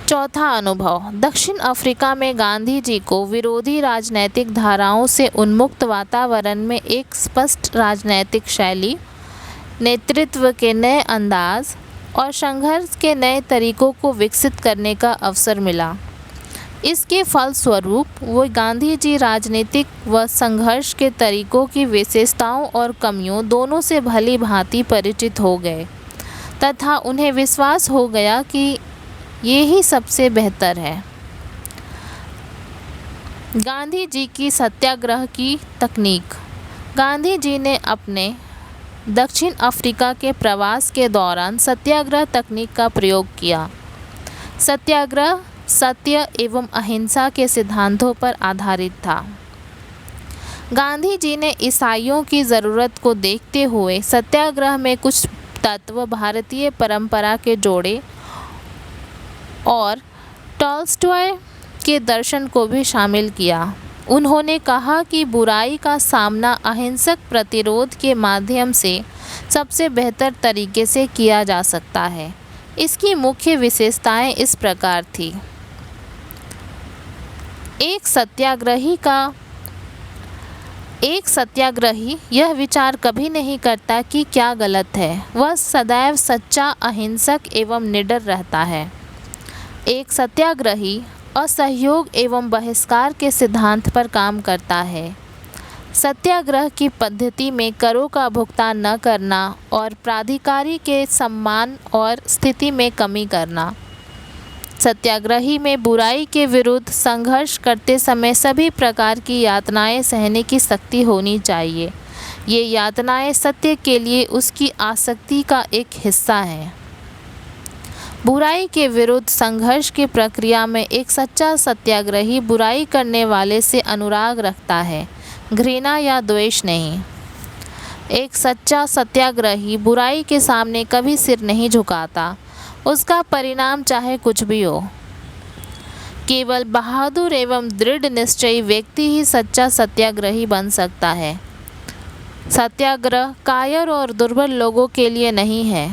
चौथा अनुभव, दक्षिण अफ्रीका में गांधी जी को विरोधी राजनैतिक धाराओं से उन्मुक्त वातावरण में एक स्पष्ट राजनैतिक शैली, नेतृत्व के नए अंदाज और संघर्ष के नए तरीकों को विकसित करने का अवसर मिला। इसके फलस्वरूप वो गांधी जी राजनीतिक व संघर्ष के तरीकों की विशेषताओं और कमियों दोनों से भली भांति परिचित हो गए तथा उन्हें विश्वास हो गया कि ये ही सबसे बेहतर है। गांधी जी की सत्याग्रह की तकनीक। गांधी जी ने अपने दक्षिण अफ्रीका के प्रवास के दौरान सत्याग्रह तकनीक का प्रयोग किया। सत्याग्रह सत्य एवं अहिंसा के सिद्धांतों पर आधारित था। गांधी जी ने ईसाइयों की ज़रूरत को देखते हुए सत्याग्रह में कुछ तत्व भारतीय परंपरा के जोड़े और टॉल्स्टॉय के दर्शन को भी शामिल किया। उन्होंने कहा कि बुराई का सामना अहिंसक प्रतिरोध के माध्यम से सबसे बेहतर तरीके से किया जा सकता है। इसकी मुख्य विशेषताएं इस प्रकार थी। एक सत्याग्रही यह विचार कभी नहीं करता कि क्या गलत है, वह सदैव सच्चा, अहिंसक एवं निडर रहता है। एक सत्याग्रही असहयोग एवं बहिष्कार के सिद्धांत पर काम करता है। सत्याग्रह की पद्धति में करों का भुगतान न करना और प्राधिकारी के सम्मान और स्थिति में कमी करना। सत्याग्रही में बुराई के विरुद्ध संघर्ष करते समय सभी प्रकार की यातनाएं सहने की शक्ति होनी चाहिए। ये यातनाएं सत्य के लिए उसकी आसक्ति का एक हिस्सा हैं। बुराई के विरुद्ध संघर्ष की प्रक्रिया में एक सच्चा सत्याग्रही बुराई करने वाले से अनुराग रखता है, घृणा या द्वेष नहीं। एक सच्चा सत्याग्रही बुराई के सामने कभी सिर नहीं झुकाता, उसका परिणाम चाहे कुछ भी हो। केवल बहादुर एवं दृढ़ निश्चयी व्यक्ति ही सच्चा सत्याग्रही बन सकता है। सत्याग्रह कायर और दुर्बल लोगों के लिए नहीं है।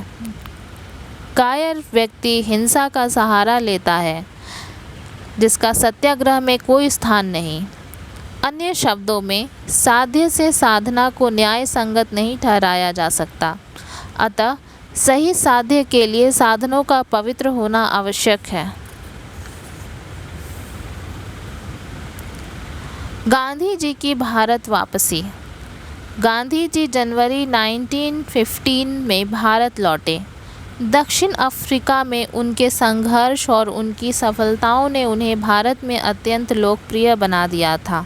कायर व्यक्ति हिंसा का सहारा लेता है, जिसका सत्याग्रह में कोई स्थान नहीं। अन्य शब्दों में, साध्य से साधना को न्याय संगत नहीं ठहराया जा सकता। अतः सही साध्य के लिए साधनों का पवित्र होना आवश्यक है। गांधी जी की भारत वापसी। गांधी जी जनवरी 1915 में भारत लौटे। दक्षिण अफ्रीका में उनके संघर्ष और उनकी सफलताओं ने उन्हें भारत में अत्यंत लोकप्रिय बना दिया था।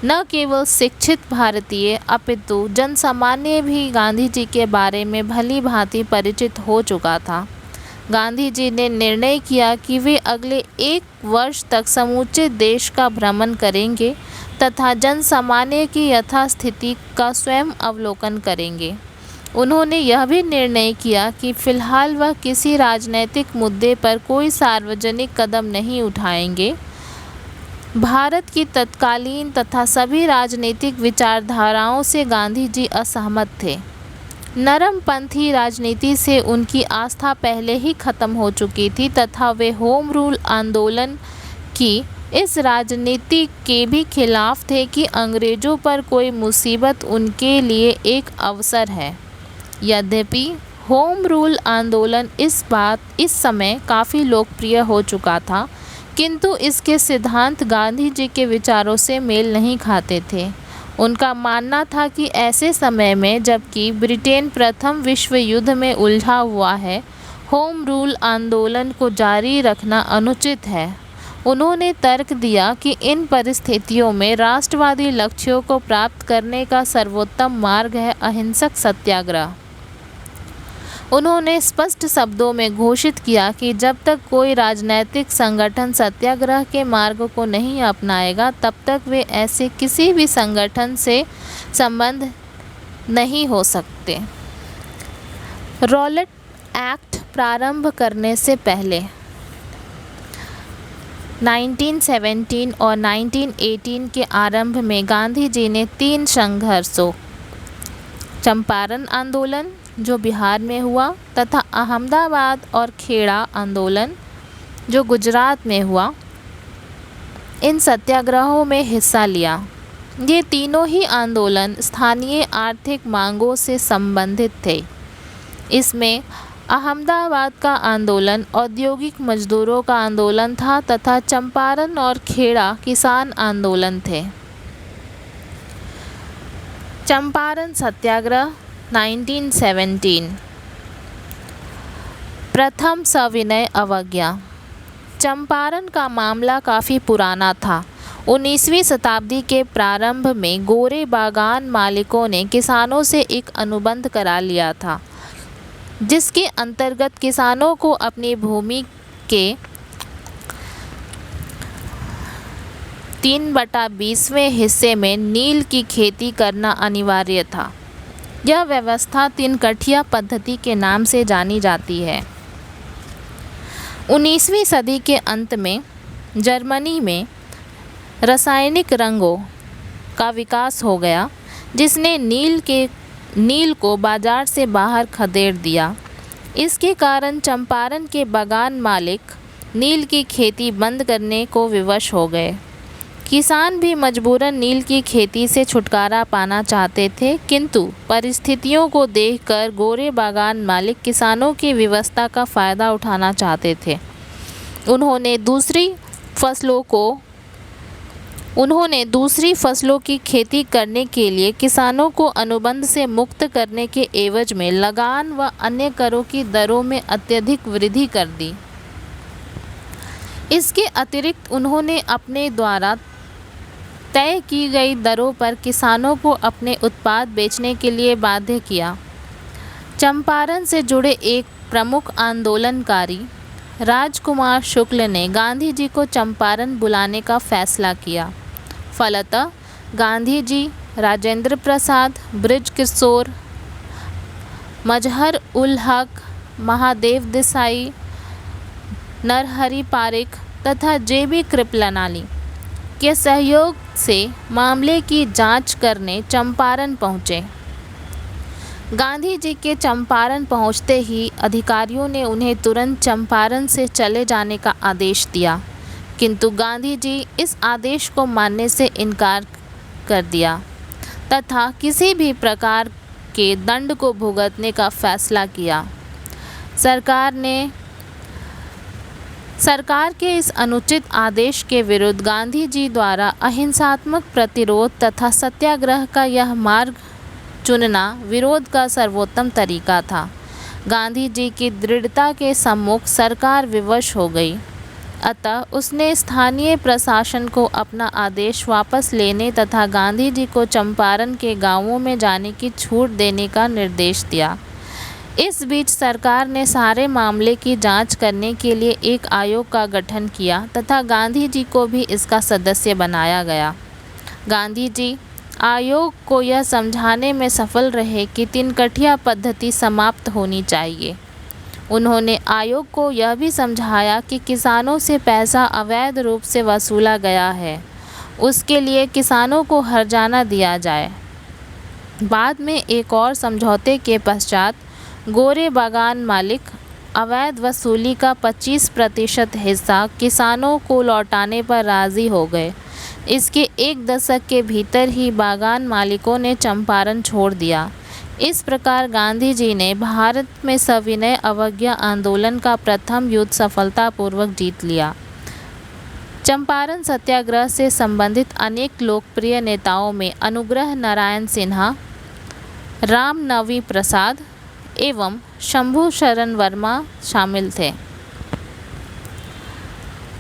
न केवल शिक्षित भारतीय अपितु जनसामान्य भी गांधी जी के बारे में भली भांति परिचित हो चुका था। गांधी जी ने निर्णय किया कि वे अगले 1 वर्ष तक समूचे देश का भ्रमण करेंगे तथा जनसामान्य की यथास्थिति का स्वयं अवलोकन करेंगे। उन्होंने यह भी निर्णय किया कि फिलहाल वह किसी राजनैतिक मुद्दे पर कोई सार्वजनिक कदम नहीं उठाएंगे। भारत की तत्कालीन तथा सभी राजनीतिक विचारधाराओं से गांधी जी असहमत थे। नरमपंथी राजनीति से उनकी आस्था पहले ही खत्म हो चुकी थी तथा वे होम रूल आंदोलन की इस राजनीति के भी खिलाफ थे कि अंग्रेज़ों पर कोई मुसीबत उनके लिए एक अवसर है। यद्यपि होम रूल आंदोलन इस समय काफ़ी लोकप्रिय हो चुका था, किंतु इसके सिद्धांत गांधी जी के विचारों से मेल नहीं खाते थे। उनका मानना था कि ऐसे समय में जबकि ब्रिटेन प्रथम विश्व युद्ध में उलझा हुआ है, होम रूल आंदोलन को जारी रखना अनुचित है। उन्होंने तर्क दिया कि इन परिस्थितियों में राष्ट्रवादी लक्ष्यों को प्राप्त करने का सर्वोत्तम मार्ग है अहिंसक सत्याग्रह। उन्होंने स्पष्ट शब्दों में घोषित किया कि जब तक कोई राजनैतिक संगठन सत्याग्रह के मार्ग को नहीं अपनाएगा, तब तक वे ऐसे किसी भी संगठन से संबद्ध नहीं हो सकते। रॉलेट एक्ट प्रारंभ करने से पहले 1917 और 1918 के आरंभ में गांधी जी ने 3 संघर्षों, चंपारण आंदोलन जो बिहार में हुआ तथा अहमदाबाद और खेड़ा आंदोलन जो गुजरात में हुआ, इन सत्याग्रहों में हिस्सा लिया। ये तीनों ही आंदोलन स्थानीय आर्थिक मांगों से संबंधित थे। इसमें अहमदाबाद का आंदोलन औद्योगिक मजदूरों का आंदोलन था तथा चंपारण और खेड़ा किसान आंदोलन थे। चंपारण सत्याग्रह 1917। प्रथम सविनय अवज्ञा। चंपारण का मामला काफ़ी पुराना था। 19वीं शताब्दी के प्रारंभ में गोरे बागान मालिकों ने किसानों से एक अनुबंध करा लिया था, जिसके अंतर्गत किसानों को अपनी भूमि के 3/20वें हिस्से में नील की खेती करना अनिवार्य था। यह व्यवस्था 3 कठिया पद्धति के नाम से जानी जाती है। 19वीं सदी के अंत में जर्मनी में रासायनिक रंगों का विकास हो गया, जिसने नील को बाजार से बाहर खदेड़ दिया। इसके कारण चंपारण के बागान मालिक नील की खेती बंद करने को विवश हो गए। किसान भी मजबूरन नील की खेती से छुटकारा पाना चाहते थे, किंतु परिस्थितियों को देखकर गोरे बागान मालिक किसानों की व्यवस्था का फ़ायदा उठाना चाहते थे। उन्होंने दूसरी फसलों को उन्होंने दूसरी फसलों की खेती करने के लिए किसानों को अनुबंध से मुक्त करने के एवज में लगान व अन्य करों की दरों में अत्यधिक वृद्धि कर दी। इसके अतिरिक्त उन्होंने अपने द्वारा तय की गई दरों पर किसानों को अपने उत्पाद बेचने के लिए बाध्य किया। चंपारण से जुड़े एक प्रमुख आंदोलनकारी राजकुमार शुक्ल ने गांधी जी को चंपारण बुलाने का फैसला किया। फलतः गांधी जी, राजेंद्र प्रसाद, बृज किशोर, मजहर उल हक, महादेव देसाई, नरहरि पारिख तथा जे.बी. कृपलानी के सहयोग से मामले की जांच करने चंपारण पहुंचे। गांधी जी के चंपारण पहुंचते ही अधिकारियों ने उन्हें तुरंत चंपारण से चले जाने का आदेश दिया, किंतु गांधी जी इस आदेश को मानने से इनकार कर दिया तथा किसी भी प्रकार के दंड को भुगतने का फैसला किया। सरकार के इस अनुचित आदेश के विरुद्ध गांधी जी द्वारा अहिंसात्मक प्रतिरोध तथा सत्याग्रह का यह मार्ग चुनना विरोध का सर्वोत्तम तरीका था। गांधी जी की दृढ़ता के सम्मुख सरकार विवश हो गई, अतः उसने स्थानीय प्रशासन को अपना आदेश वापस लेने तथा गांधी जी को चंपारण के गांवों में जाने की छूट देने का निर्देश दिया। इस बीच सरकार ने सारे मामले की जांच करने के लिए एक आयोग का गठन किया तथा गांधी जी को भी इसका सदस्य बनाया गया। गांधी जी आयोग को यह समझाने में सफल रहे कि तिनकठिया पद्धति समाप्त होनी चाहिए। उन्होंने आयोग को यह भी समझाया कि किसानों से पैसा अवैध रूप से वसूला गया है, उसके लिए किसानों को हर्जाना दिया जाए। बाद में एक और समझौते के पश्चात गोरे बागान मालिक अवैध वसूली का 25% हिस्सा किसानों को लौटाने पर राज़ी हो गए। इसके एक दशक के भीतर ही बागान मालिकों ने चंपारण छोड़ दिया। इस प्रकार गांधी जी ने भारत में सविनय अवज्ञा आंदोलन का प्रथम युद्ध सफलतापूर्वक जीत लिया। चंपारण सत्याग्रह से संबंधित अनेक लोकप्रिय नेताओं में अनुग्रह नारायण सिन्हा, रामनवी प्रसाद एवं शंभू शरण वर्मा शामिल थे।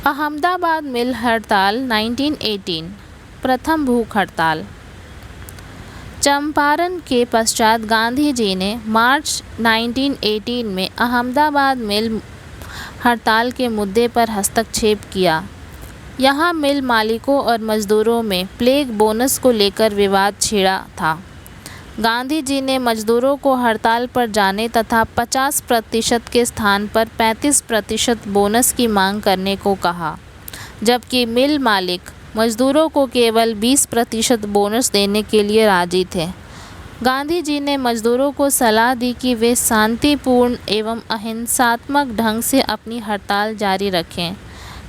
अहमदाबाद मिल हड़ताल 1918 प्रथम भूख हड़ताल। चंपारण के पश्चात गांधी जी ने मार्च 1918 में अहमदाबाद मिल हड़ताल के मुद्दे पर हस्तक्षेप किया। यहाँ मिल मालिकों और मजदूरों में प्लेग बोनस को लेकर विवाद छिड़ा था। गांधी जी ने मजदूरों को हड़ताल पर जाने तथा 50% के स्थान पर 35% बोनस की मांग करने को कहा, जबकि मिल मालिक मजदूरों को केवल 20% बोनस देने के लिए राजी थे। गांधी जी ने मजदूरों को सलाह दी कि वे शांतिपूर्ण एवं अहिंसात्मक ढंग से अपनी हड़ताल जारी रखें।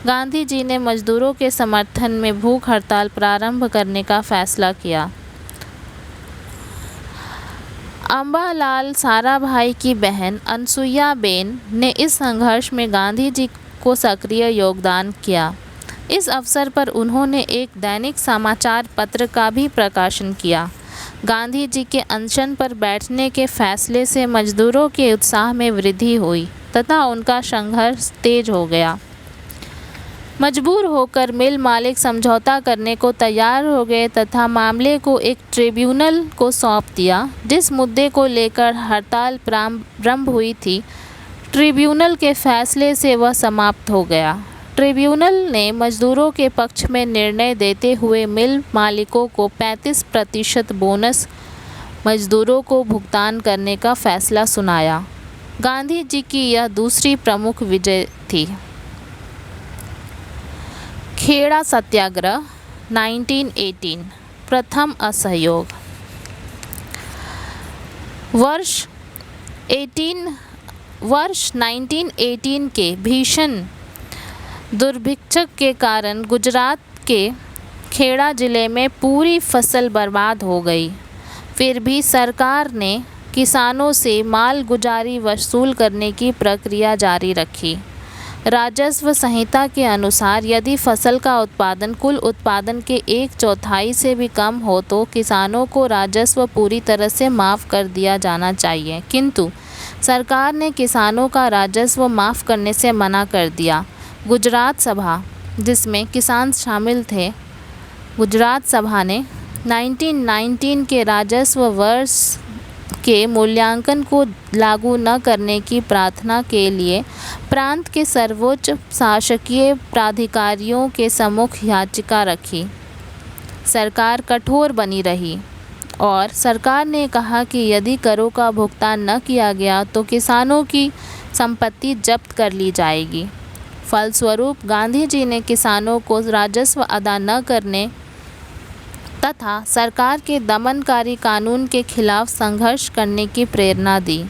गांधी जी ने मजदूरों के समर्थन में भूख हड़ताल प्रारंभ करने का फैसला किया। अम्बालाल साराभाई की बहन अनसुईया बेन ने इस संघर्ष में गांधी जी को सक्रिय योगदान किया। इस अवसर पर उन्होंने एक दैनिक समाचार पत्र का भी प्रकाशन किया। गांधी जी के अनशन पर बैठने के फैसले से मजदूरों के उत्साह में वृद्धि हुई तथा उनका संघर्ष तेज हो गया। मजबूर होकर मिल मालिक समझौता करने को तैयार हो गए तथा मामले को एक ट्रिब्यूनल को सौंप दिया। जिस मुद्दे को लेकर हड़ताल प्रारंभ हुई थी, ट्रिब्यूनल के फैसले से वह समाप्त हो गया। ट्रिब्यूनल ने मजदूरों के पक्ष में निर्णय देते हुए मिल मालिकों को 35% बोनस मजदूरों को भुगतान करने का फैसला सुनाया। गांधी जी की यह दूसरी प्रमुख विजय थी। खेड़ा सत्याग्रह 1918 प्रथम असहयोग। वर्ष 1918 के भीषण दुर्भिक्ष के कारण गुजरात के खेड़ा जिले में पूरी फसल बर्बाद हो गई। फिर भी सरकार ने किसानों से माल गुजारी वसूल करने की प्रक्रिया जारी रखी। राजस्व संहिता के अनुसार यदि फसल का उत्पादन कुल उत्पादन के 1/4 से भी कम हो तो किसानों को राजस्व पूरी तरह से माफ़ कर दिया जाना चाहिए, किंतु सरकार ने किसानों का राजस्व माफ़ करने से मना कर दिया। गुजरात सभा, जिसमें किसान शामिल थे, गुजरात सभा ने 1919 के राजस्व वर्ष के मूल्यांकन को लागू न करने की प्रार्थना के लिए प्रांत के सर्वोच्च शासकीय प्राधिकारियों के सम्मुख याचिका रखी। सरकार कठोर बनी रही और सरकार ने कहा कि यदि करों का भुगतान न किया गया तो किसानों की संपत्ति जब्त कर ली जाएगी। फलस्वरूप गांधी जी ने किसानों को राजस्व अदा न करने तथा सरकार के दमनकारी कानून के खिलाफ संघर्ष करने की प्रेरणा दी।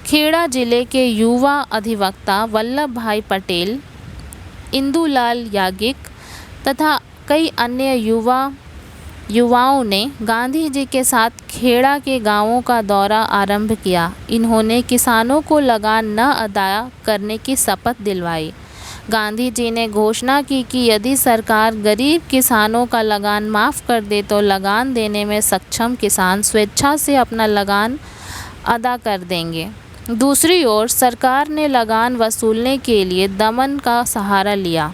खेड़ा जिले के युवा अधिवक्ता वल्लभ भाई पटेल, इंदुलाल याज्ञिक तथा कई अन्य युवाओं ने गांधी जी के साथ खेड़ा के गांवों का दौरा आरंभ किया। इन्होंने किसानों को लगान न अदा करने की शपथ दिलवाई। गांधी जी ने घोषणा की कि यदि सरकार गरीब किसानों का लगान माफ़ कर दे तो लगान देने में सक्षम किसान स्वेच्छा से अपना लगान अदा कर देंगे। दूसरी ओर सरकार ने लगान वसूलने के लिए दमन का सहारा लिया।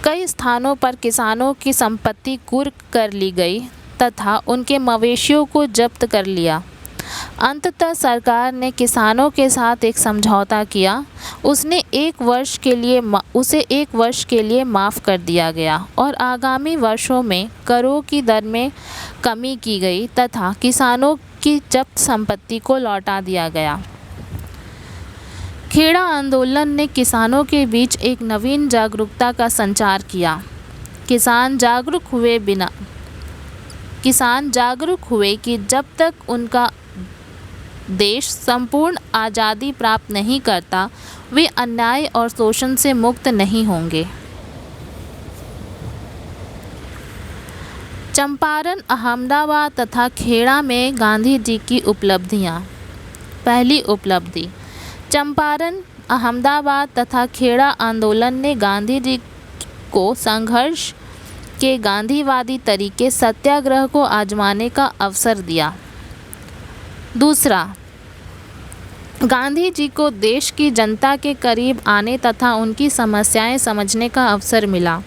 कई स्थानों पर किसानों की संपत्ति कुर्क कर ली गई तथा उनके मवेशियों को जब्त कर लिया। अंततः सरकार ने किसानों के साथ एक समझौता किया। उसे 1 वर्ष के लिए माफ़ कर दिया गया और आगामी वर्षों में करों की दर में कमी की गई तथा किसानों की जब्त संपत्ति को लौटा दिया गया। खेड़ा आंदोलन ने किसानों के बीच एक नवीन जागरूकता का संचार किया। किसान जागरूक हुए कि जब तक उनका देश संपूर्ण आज़ादी प्राप्त नहीं करता वे अन्याय और शोषण से मुक्त नहीं होंगे। चंपारण, अहमदाबाद तथा खेड़ा में गांधी जी की उपलब्धियाँ। पहली उपलब्धि, चंपारण, अहमदाबाद तथा खेड़ा आंदोलन ने गांधी जी को संघर्ष के गांधीवादी तरीके सत्याग्रह को आजमाने का अवसर दिया। दूसरा, गांधी जी को देश की जनता के करीब आने तथा उनकी समस्याएं समझने का अवसर मिला।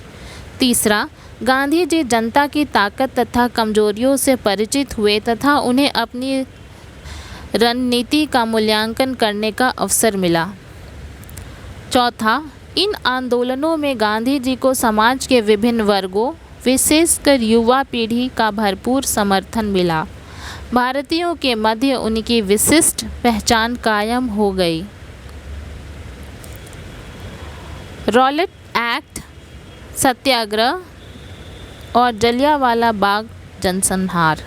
तीसरा, गांधी जी जनता की ताकत तथा कमजोरियों से परिचित हुए तथा उन्हें अपनी रणनीति का मूल्यांकन करने का अवसर मिला। चौथा, इन आंदोलनों में गांधी जी को समाज के विभिन्न वर्गों, विशेषकर युवा पीढ़ी का भरपूर समर्थन मिला। भारतीयों के मध्य उनकी विशिष्ट पहचान कायम हो गई। रॉलेट एक्ट, सत्याग्रह और जलियांवाला बाग जनसंहार।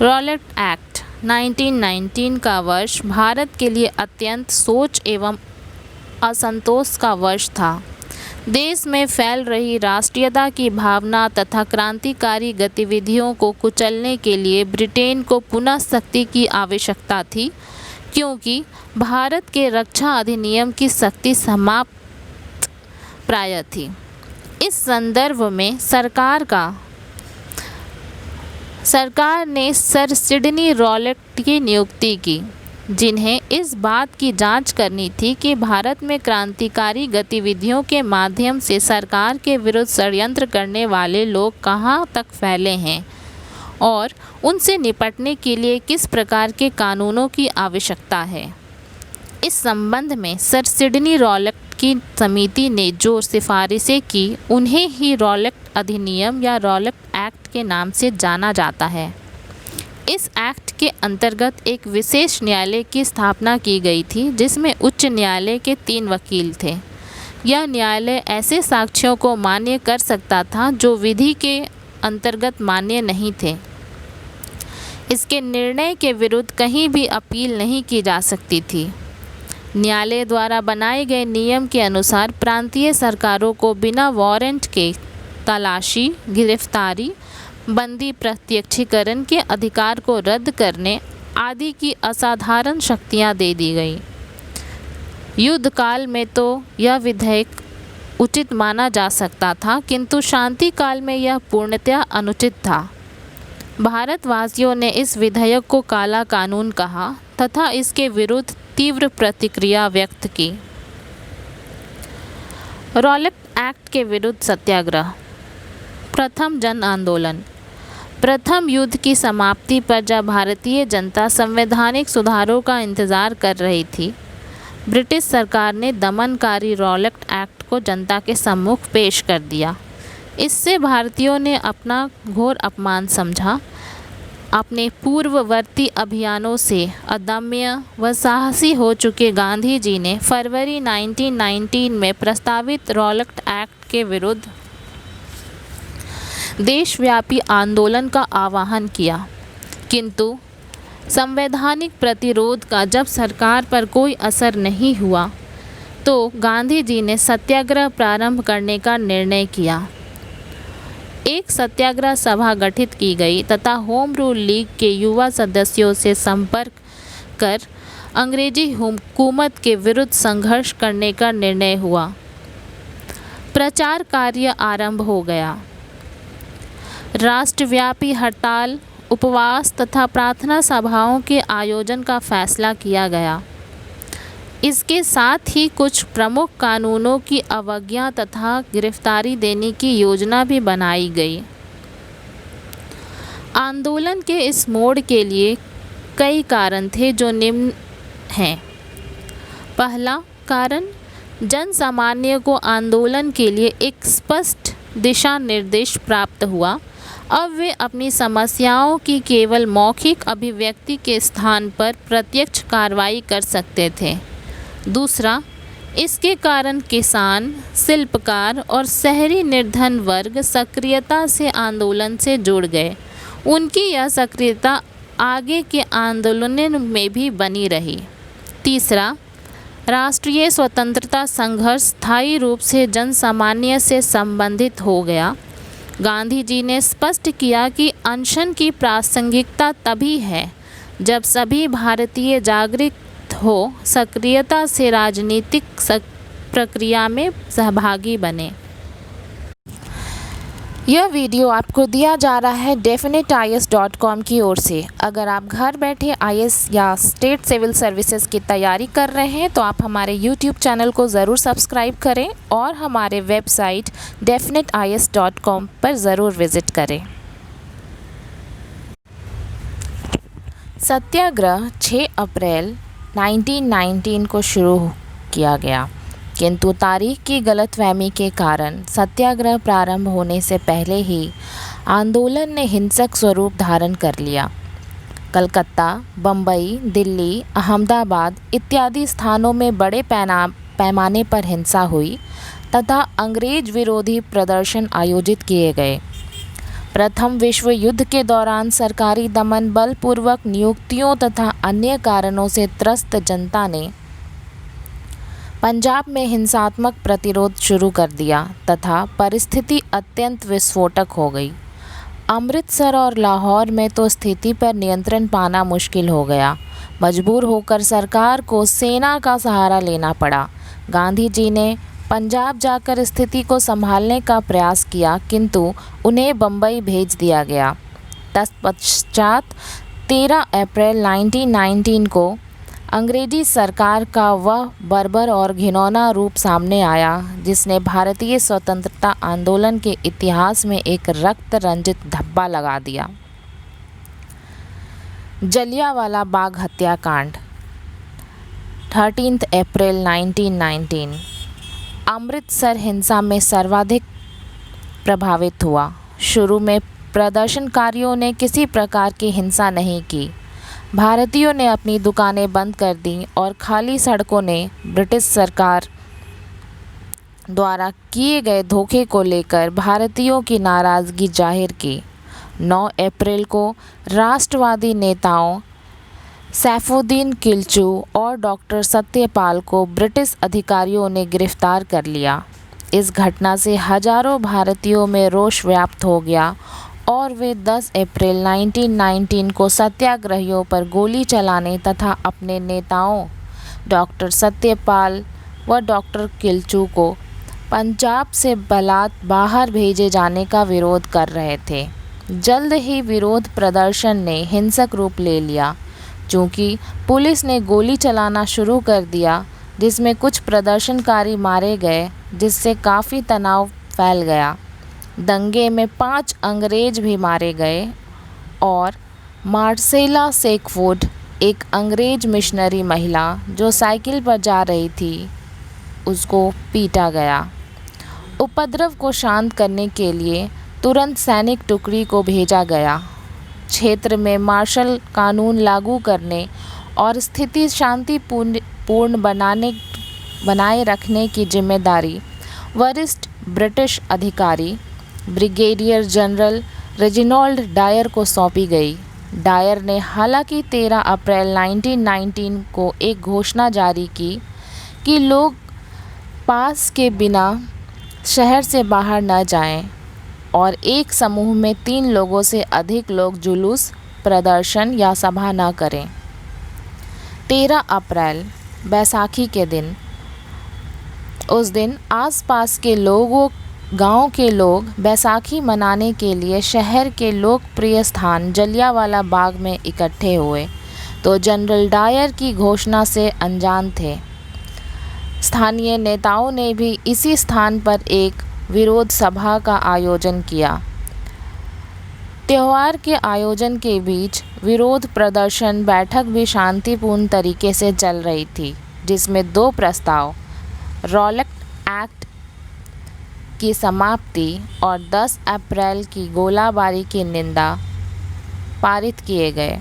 रॉलेट एक्ट 1919 का वर्ष भारत के लिए अत्यंत सोच एवं असंतोष का वर्ष था। देश में फैल रही राष्ट्रीयता की भावना तथा क्रांतिकारी गतिविधियों को कुचलने के लिए ब्रिटेन को पुनः शक्ति की आवश्यकता थी, क्योंकि भारत के रक्षा अधिनियम की शक्ति समाप्त प्राय थी। इस संदर्भ में सरकार ने सर सिडनी रॉलेट की नियुक्ति की, जिन्हें इस बात की जांच करनी थी कि भारत में क्रांतिकारी गतिविधियों के माध्यम से सरकार के विरुद्ध षड्यंत्र करने वाले लोग कहां तक फैले हैं और उनसे निपटने के लिए किस प्रकार के कानूनों की आवश्यकता है। इस संबंध में सर सिडनी रॉलेट की समिति ने जो सिफारिशें की उन्हें ही रॉलेट अधिनियम या रॉलेट एक्ट के नाम से जाना जाता है। इस एक्ट के अंतर्गत एक विशेष न्यायालय की स्थापना की गई थी, जिसमें उच्च न्यायालय के 3 वकील थे। यह न्यायालय ऐसे साक्ष्यों को मान्य कर सकता था जो विधि के अंतर्गत मान्य नहीं थे। इसके निर्णय के विरुद्ध कहीं भी अपील नहीं की जा सकती थी। न्यायालय द्वारा बनाए गए नियम के अनुसार प्रांतीय सरकारों को बिना वारंट के तलाशी, गिरफ्तारी, बंदी प्रत्यक्षीकरण के अधिकार को रद्द करने आदि की असाधारण शक्तियां दे दी गई। युद्ध काल में तो यह विधेयक उचित माना जा सकता था, किंतु शांति काल में यह पूर्णतः अनुचित था। भारतवासियों ने इस विधेयक को काला कानून कहा तथा इसके विरुद्ध तीव्र प्रतिक्रिया व्यक्त की। रॉलेट एक्ट के विरुद्ध सत्याग्रह। प्रथम जन आंदोलन। प्रथम युद्ध की समाप्ति पर जब भारतीय जनता संवैधानिक सुधारों का इंतजार कर रही थी, ब्रिटिश सरकार ने दमनकारी रॉलेट एक्ट को जनता के सम्मुख पेश कर दिया। इससे भारतीयों ने अपना घोर अपमान समझा। अपने पूर्ववर्ती अभियानों से अदम्य व साहसी हो चुके गांधी जी ने फरवरी 1919 में प्रस्तावित रॉलेट एक्ट के विरुद्ध देशव्यापी आंदोलन का आह्वान किया, किंतु संवैधानिक प्रतिरोध का जब सरकार पर कोई असर नहीं हुआ तो गांधी जी ने सत्याग्रह प्रारंभ करने का निर्णय किया। एक सत्याग्रह सभा गठित की गई तथा होम रूल लीग के युवा सदस्यों से संपर्क कर अंग्रेजी हुकूमत के विरुद्ध संघर्ष करने का निर्णय हुआ। प्रचार कार्य आरंभ हो गया। राष्ट्रव्यापी हड़ताल, उपवास तथा प्रार्थना सभाओं के आयोजन का फैसला किया गया। इसके साथ ही कुछ प्रमुख कानूनों की अवज्ञा तथा गिरफ्तारी देने की योजना भी बनाई गई। आंदोलन के इस मोड़ के लिए कई कारण थे जो निम्न हैं। पहला कारण, जन सामान्य को आंदोलन के लिए एक स्पष्ट दिशा निर्देश प्राप्त हुआ। अब वे अपनी समस्याओं की केवल मौखिक अभिव्यक्ति के स्थान पर प्रत्यक्ष कार्रवाई कर सकते थे। दूसरा, इसके कारण किसान, शिल्पकार और शहरी निर्धन वर्ग सक्रियता से आंदोलन से जुड़ गए। उनकी यह सक्रियता आगे के आंदोलनों में भी बनी रही। तीसरा, राष्ट्रीय स्वतंत्रता संघर्ष स्थायी रूप से जनसामान्य से संबंधित हो गया। गांधी जी ने स्पष्ट किया कि अनशन की प्रासंगिकता तभी है जब सभी भारतीय जागृत हो, सक्रियता से राजनीतिक प्रक्रिया में सहभागी बने। यह वीडियो आपको दिया जा रहा है definiteis.com की ओर से। अगर आप घर बैठे IAS या स्टेट सिविल सर्विसेज की तैयारी कर रहे हैं तो आप हमारे YouTube चैनल को ज़रूर सब्सक्राइब करें और हमारे वेबसाइट definiteis.com पर ज़रूर विज़िट करें। सत्याग्रह 6 अप्रैल 1919 को शुरू किया गया, किंतु तारीख की गलतफहमी के कारण सत्याग्रह प्रारंभ होने से पहले ही आंदोलन ने हिंसक स्वरूप धारण कर लिया। कलकत्ता, बम्बई, दिल्ली, अहमदाबाद इत्यादि स्थानों में बड़े पैमाने पर हिंसा हुई तथा अंग्रेज विरोधी प्रदर्शन आयोजित किए गए। प्रथम विश्व युद्ध के दौरान सरकारी दमन, बलपूर्वक नियुक्तियों तथा अन्य कारणों से त्रस्त जनता ने पंजाब में हिंसात्मक प्रतिरोध शुरू कर दिया तथा परिस्थिति अत्यंत विस्फोटक हो गई। अमृतसर और लाहौर में तो स्थिति पर नियंत्रण पाना मुश्किल हो गया। मजबूर होकर सरकार को सेना का सहारा लेना पड़ा। गांधी जी ने पंजाब जाकर स्थिति को संभालने का प्रयास किया, किंतु उन्हें बम्बई भेज दिया गया। तत्पश्चात 13 अप्रैल 1919 को अंग्रेजी सरकार का वह बर्बर और घिनौना रूप सामने आया जिसने भारतीय स्वतंत्रता आंदोलन के इतिहास में एक रक्त रंजित धब्बा लगा दिया। जलियांवाला बाग हत्याकांड 13 अप्रैल 1919 अमृतसर हिंसा में सर्वाधिक प्रभावित हुआ। शुरू में प्रदर्शनकारियों ने किसी प्रकार की हिंसा नहीं की। भारतीयों ने अपनी दुकानें बंद कर दी और खाली सड़कों ने ब्रिटिश सरकार द्वारा किए गए धोखे को लेकर भारतीयों की नाराज़गी जाहिर की। 9 अप्रैल को राष्ट्रवादी नेताओं सैफुद्दीन किल्चू और डॉक्टर सत्यपाल को ब्रिटिश अधिकारियों ने गिरफ्तार कर लिया। इस घटना से हजारों भारतीयों में रोष व्याप्त हो गया और वे 10 अप्रैल 1919 को सत्याग्रहियों पर गोली चलाने तथा अपने नेताओं डॉक्टर सत्यपाल व डॉक्टर किल्चू को पंजाब से बलात् बाहर भेजे जाने का विरोध कर रहे थे। जल्द ही विरोध प्रदर्शन ने हिंसक रूप ले लिया, चूँकि पुलिस ने गोली चलाना शुरू कर दिया, जिसमें कुछ प्रदर्शनकारी मारे गए, जिससे काफ़ी तनाव फैल गया। दंगे में 5 अंग्रेज भी मारे गए और मार्सेला सेकवुड, एक अंग्रेज मिशनरी महिला जो साइकिल पर जा रही थी, उसको पीटा गया। उपद्रव को शांत करने के लिए तुरंत सैनिक टुकड़ी को भेजा गया। क्षेत्र में मार्शल कानून लागू करने और स्थिति शांतिपूर्ण बनाए रखने की जिम्मेदारी वरिष्ठ ब्रिटिश अधिकारी ब्रिगेडियर जनरल रेजिनाल्ड डायर को सौंपी गई। डायर ने हालांकि 13 अप्रैल 1919 को एक घोषणा जारी की कि लोग पास के बिना शहर से बाहर न जाएं और एक समूह में 3 लोगों से अधिक लोग जुलूस, प्रदर्शन या सभा न करें। 13 अप्रैल बैसाखी के दिन, उस दिन आसपास के गांव के लोग बैसाखी मनाने के लिए शहर के लोकप्रिय स्थान जलियांवाला बाग में इकट्ठे हुए, तो जनरल डायर की घोषणा से अनजान थे। स्थानीय नेताओं ने भी इसी स्थान पर एक विरोध सभा का आयोजन किया। त्योहार के आयोजन के बीच विरोध प्रदर्शन बैठक भी शांतिपूर्ण तरीके से चल रही थी, जिसमें 2 प्रस्ताव, रॉलेट एक्ट की समाप्ति और 10 अप्रैल की गोलाबारी की निंदा, पारित किए गए।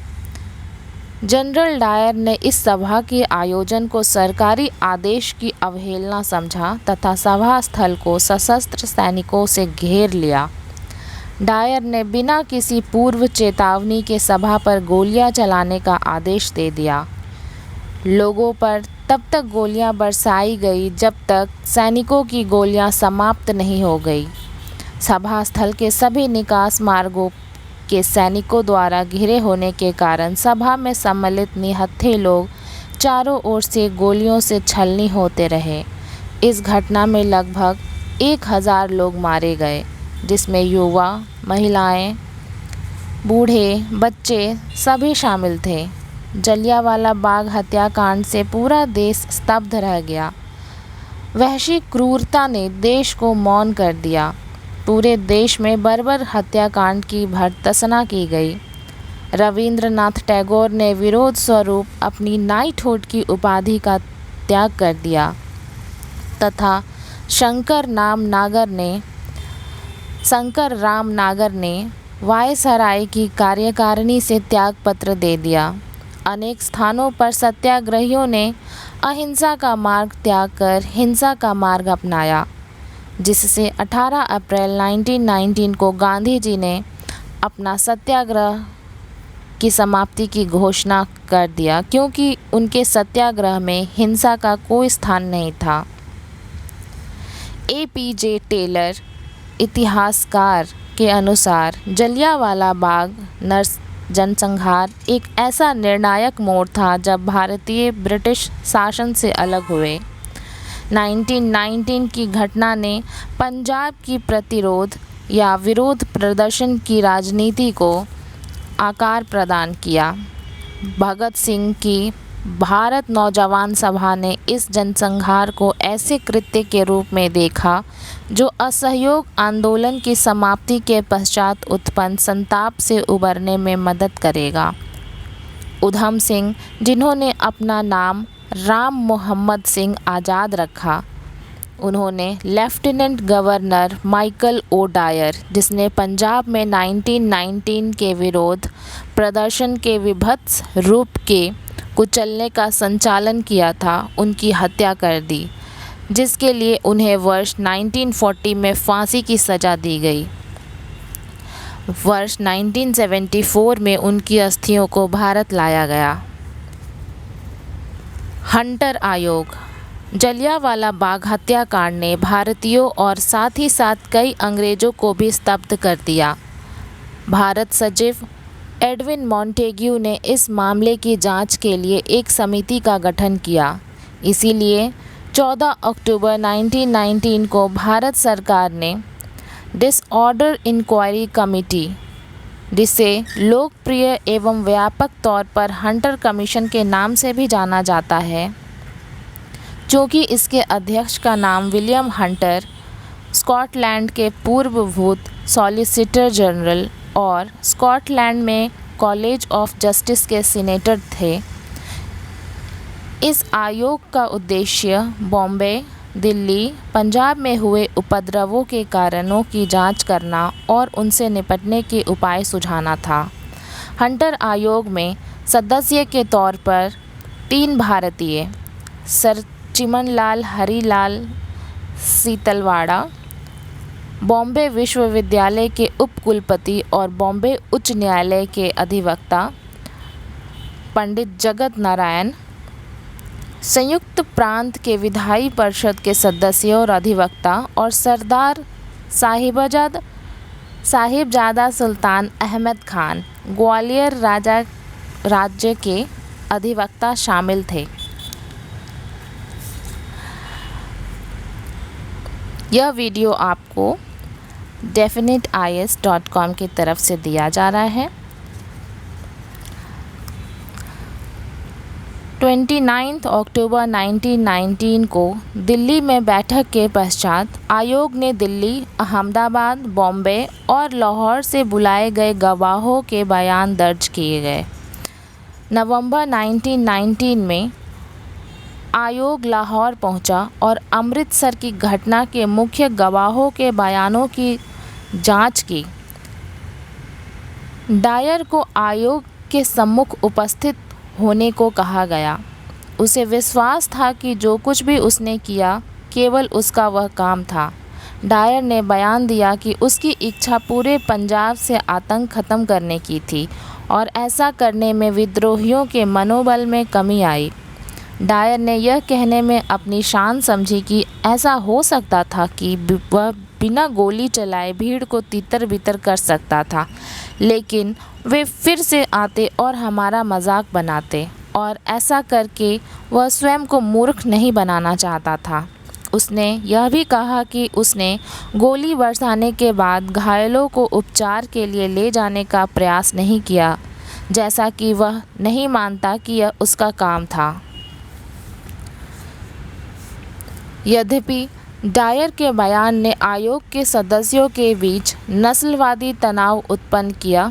जनरल डायर ने इस सभा के आयोजन को सरकारी आदेश की अवहेलना समझा तथा सभा स्थल को सशस्त्र सैनिकों से घेर लिया। डायर ने बिना किसी पूर्व चेतावनी के सभा पर गोलियां चलाने का आदेश दे दिया। लोगों पर तब तक गोलियां बरसाई गई जब तक सैनिकों की गोलियां समाप्त नहीं हो गई। सभा स्थल के सभी निकास मार्गों के सैनिकों द्वारा घिरे होने के कारण सभा में सम्मिलित निहत्थे लोग चारों ओर से गोलियों से छलनी होते रहे। इस घटना में लगभग 1000 लोग मारे गए, जिसमें युवा, महिलाएं, बूढ़े, बच्चे सभी शामिल थे। जलियांवाला बाग हत्याकांड से पूरा देश स्तब्ध रह गया। वहशी क्रूरता ने देश को मौन कर दिया। पूरे देश में बर्बर हत्याकांड की भर्त्सना की गई। रविंद्रनाथ टैगोर ने विरोध स्वरूप अपनी नाइटहुड की उपाधि का त्याग कर दिया तथा शंकर राम नागर ने वायसराय की कार्यकारिणी से त्यागपत्र दे दिया। अनेक स्थानों पर सत्याग्रहियों ने अहिंसा का मार्ग त्याग कर हिंसा का मार्ग अपनाया, जिससे 18 अप्रैल 1919 को गांधी जी ने अपना सत्याग्रह की समाप्ति की घोषणा कर दिया, क्योंकि उनके सत्याग्रह में हिंसा का कोई स्थान नहीं था। APJ टेलर इतिहासकार के अनुसार जलियांवाला बाग जनसंहार एक ऐसा निर्णायक मोड़ था जब भारतीय ब्रिटिश शासन से अलग हुए। 1919 की घटना ने पंजाब की प्रतिरोध या विरोध प्रदर्शन की राजनीति को आकार प्रदान किया। भगत सिंह की भारत नौजवान सभा ने इस जनसंहार को ऐसे कृत्य के रूप में देखा जो असहयोग आंदोलन की समाप्ति के पश्चात उत्पन्न संताप से उबरने में मदद करेगा। उधम सिंह, जिन्होंने अपना नाम राम मोहम्मद सिंह आज़ाद रखा, उन्होंने lieutenant governor Michael O'Dwyer, जिसने पंजाब में 1919 के विरोध प्रदर्शन के विभत्स रूप के कुचलने का संचालन किया था, उनकी हत्या कर दी, जिसके लिए उन्हें वर्ष 1940 में फांसी की सज़ा दी गई। वर्ष 1974 में उनकी अस्थियों को भारत लाया गया। हंटर आयोग। जलियांवाला बाग हत्याकांड ने भारतीयों और साथ ही साथ कई अंग्रेज़ों को भी स्तब्ध कर दिया। भारत सचिव एडविन मॉन्टेग्यू ने इस मामले की जांच के लिए एक समिति का गठन किया। इसीलिए 14 अक्टूबर 1919 को भारत सरकार ने डिसऑर्डर इंक्वायरी कमेटी, जिसे लोकप्रिय एवं व्यापक तौर पर हंटर कमीशन के नाम से भी जाना जाता है, क्योंकि इसके अध्यक्ष का नाम विलियम हंटर, स्कॉटलैंड के पूर्वभूत सॉलिसिटर जनरल और स्कॉटलैंड में कॉलेज ऑफ जस्टिस के सीनेटर थे। इस आयोग का उद्देश्य बॉम्बे, दिल्ली, पंजाब में हुए उपद्रवों के कारणों की जांच करना और उनसे निपटने के उपाय सुझाना था। हंटर आयोग में सदस्य के तौर पर 3 भारतीय, सर चिमनलाल हरिलाल सीतलवाड़ा, बॉम्बे विश्वविद्यालय के उपकुलपति और बॉम्बे उच्च न्यायालय के अधिवक्ता पंडित जगत नारायण, संयुक्त प्रांत के विधायी परिषद के सदस्य और अधिवक्ता, और सरदार साहिबजादा सुल्तान अहमद खान, ग्वालियर राज्य के अधिवक्ता शामिल थे। यह वीडियो आपको definiteis.com की तरफ से दिया जा रहा है। 29 अक्टूबर 1919 को दिल्ली में बैठक के पश्चात आयोग ने दिल्ली, अहमदाबाद, बॉम्बे और लाहौर से बुलाए गए गवाहों के बयान दर्ज किए गए। नवंबर 1919 में आयोग लाहौर पहुंचा और अमृतसर की घटना के मुख्य गवाहों के बयानों की जांच की। डायर को आयोग के सम्मुख उपस्थित होने को कहा गया। उसे विश्वास था कि जो कुछ भी उसने किया केवल उसका वह काम था। डायर ने बयान दिया कि उसकी इच्छा पूरे पंजाब से आतंक खत्म करने की थी और ऐसा करने में विद्रोहियों के मनोबल में कमी आई। डायर ने यह कहने में अपनी शान समझी कि ऐसा हो सकता था कि वह बिना गोली चलाए भीड़ को तितर बितर कर सकता था, लेकिन वे फिर से आते और हमारा मजाक बनाते, और ऐसा करके वह स्वयं को मूर्ख नहीं बनाना चाहता था। उसने यह भी कहा कि उसने गोली बरसाने के बाद घायलों को उपचार के लिए ले जाने का प्रयास नहीं किया, जैसा कि वह नहीं मानता कि यह उसका काम था। यद्यपि डायर के बयान ने आयोग के सदस्यों के बीच नस्लवादी तनाव उत्पन्न किया,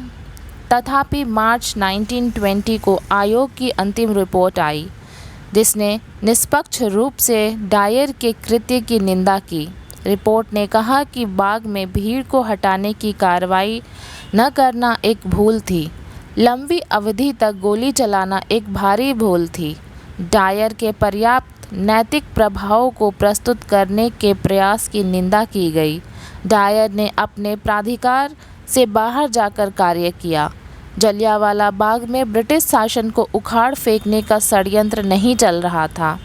तथापि मार्च 1920 को आयोग की अंतिम रिपोर्ट आई, जिसने निष्पक्ष रूप से डायर के कृत्य की निंदा की। रिपोर्ट ने कहा कि बाग में भीड़ को हटाने की कार्रवाई न करना एक भूल थी। लंबी अवधि तक गोली चलाना एक भारी भूल थी। डायर के पर्याप्त नैतिक प्रभाव को प्रस्तुत करने के प्रयास की निंदा की गई। डायर ने अपने प्राधिकार से बाहर जाकर कार्य किया। जलियांवाला बाग में ब्रिटिश शासन को उखाड़ फेंकने का षड्यंत्र नहीं चल रहा था।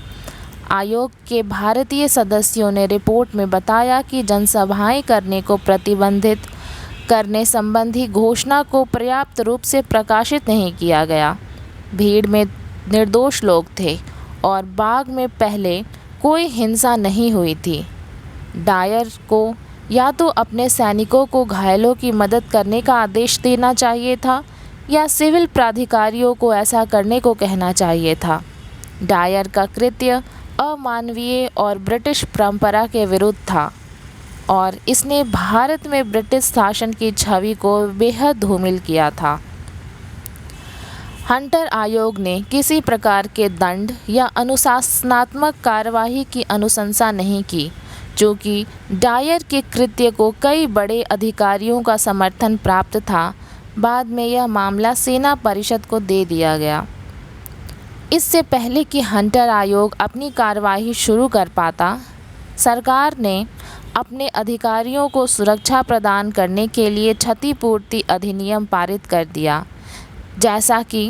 आयोग के भारतीय सदस्यों ने रिपोर्ट में बताया कि जनसभाएं करने को प्रतिबंधित करने संबंधी घोषणा को पर्याप्त रूप से प्रकाशित नहीं किया गया। भीड़ में निर्दोष लोग थे और बाग में पहले कोई हिंसा नहीं हुई थी। डायर को या तो अपने सैनिकों को घायलों की मदद करने का आदेश देना चाहिए था या सिविल प्राधिकारियों को ऐसा करने को कहना चाहिए था। डायर का कृत्य अमानवीय और ब्रिटिश परंपरा के विरुद्ध था और इसने भारत में ब्रिटिश शासन की छवि को बेहद धूमिल किया था। हंटर आयोग ने किसी प्रकार के दंड या अनुशासनात्मक कार्यवाही की अनुशंसा नहीं की, क्योंकि डायर के कृत्य को कई बड़े अधिकारियों का समर्थन प्राप्त था। बाद में यह मामला सेना परिषद को दे दिया गया। इससे पहले कि हंटर आयोग अपनी कार्यवाही शुरू कर पाता, सरकार ने अपने अधिकारियों को सुरक्षा प्रदान करने के लिए क्षतिपूर्ति अधिनियम पारित कर दिया, जैसा कि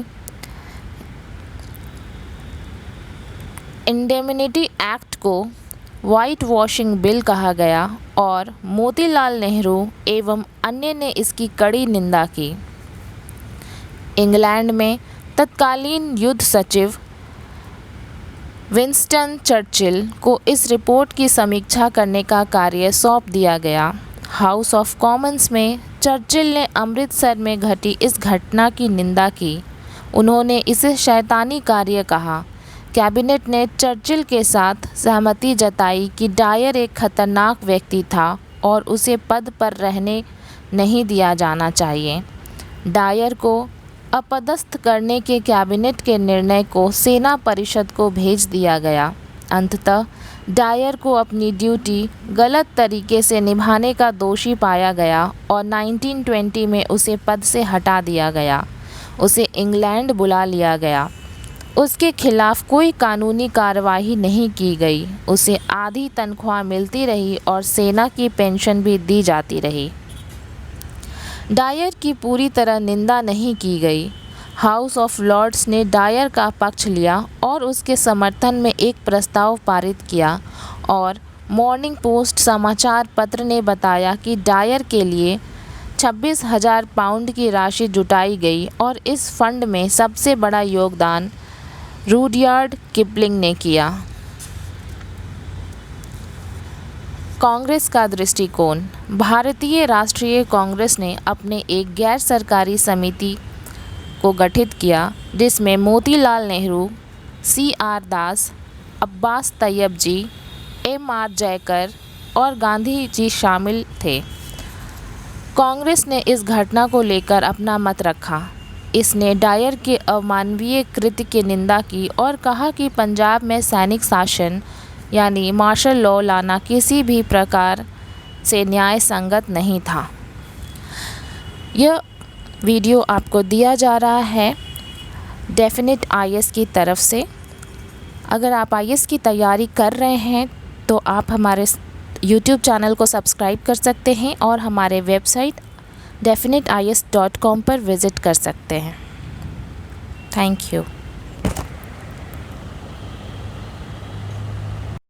इंडेमनिटी एक्ट को वाइट वॉशिंग बिल कहा गया और मोतीलाल नेहरू एवं अन्य ने इसकी कड़ी निंदा की। इंग्लैंड में तत्कालीन युद्ध सचिव विंस्टन चर्चिल को इस रिपोर्ट की समीक्षा करने का कार्य सौंप दिया गया। हाउस ऑफ कॉमन्स में चर्चिल ने अमृतसर में घटी इस घटना की निंदा की। उन्होंने इसे शैतानी कार्य कहा। कैबिनेट ने चर्चिल के साथ सहमति जताई कि डायर एक खतरनाक व्यक्ति था और उसे पद पर रहने नहीं दिया जाना चाहिए। डायर को अपदस्थ करने के कैबिनेट के निर्णय को सेना परिषद को भेज दिया गया। अंततः डायर को अपनी ड्यूटी गलत तरीके से निभाने का दोषी पाया गया और 1920 में उसे पद से हटा दिया गया। उसे इंग्लैंड बुला लिया गया। उसके खिलाफ कोई कानूनी कार्रवाई नहीं की गई। उसे आधी तनख्वाह मिलती रही और सेना की पेंशन भी दी जाती रही। डायर की पूरी तरह निंदा नहीं की गई। हाउस ऑफ लॉर्ड्स ने डायर का पक्ष लिया और उसके समर्थन में एक प्रस्ताव पारित किया और मॉर्निंग पोस्ट समाचार पत्र ने बताया कि डायर के लिए 26,000 पाउंड की राशि जुटाई गई और इस फंड में सबसे बड़ा योगदान रूडयार्ड किपलिंग ने किया। कांग्रेस का दृष्टिकोण। भारतीय राष्ट्रीय कांग्रेस ने अपने एक गैर सरकारी समिति को गठित किया जिसमें मोतीलाल नेहरू, CR दास, अब्बास तैयब जी, MR जयकर और गांधी जी शामिल थे। कांग्रेस ने इस घटना को लेकर अपना मत रखा। इसने डायर के अमानवीय कृत्य की निंदा की और कहा कि पंजाब में सैनिक शासन यानी मार्शल लॉ लाना किसी भी प्रकार से न्याय संगत नहीं था। यह वीडियो आपको दिया जा रहा है डेफिनेट IAS की तरफ से। अगर आप IAS की तैयारी कर रहे हैं तो आप हमारे YouTube चैनल को सब्सक्राइब कर सकते हैं और हमारे वेबसाइट definiteias.com पर विज़िट कर सकते हैं। Thank you.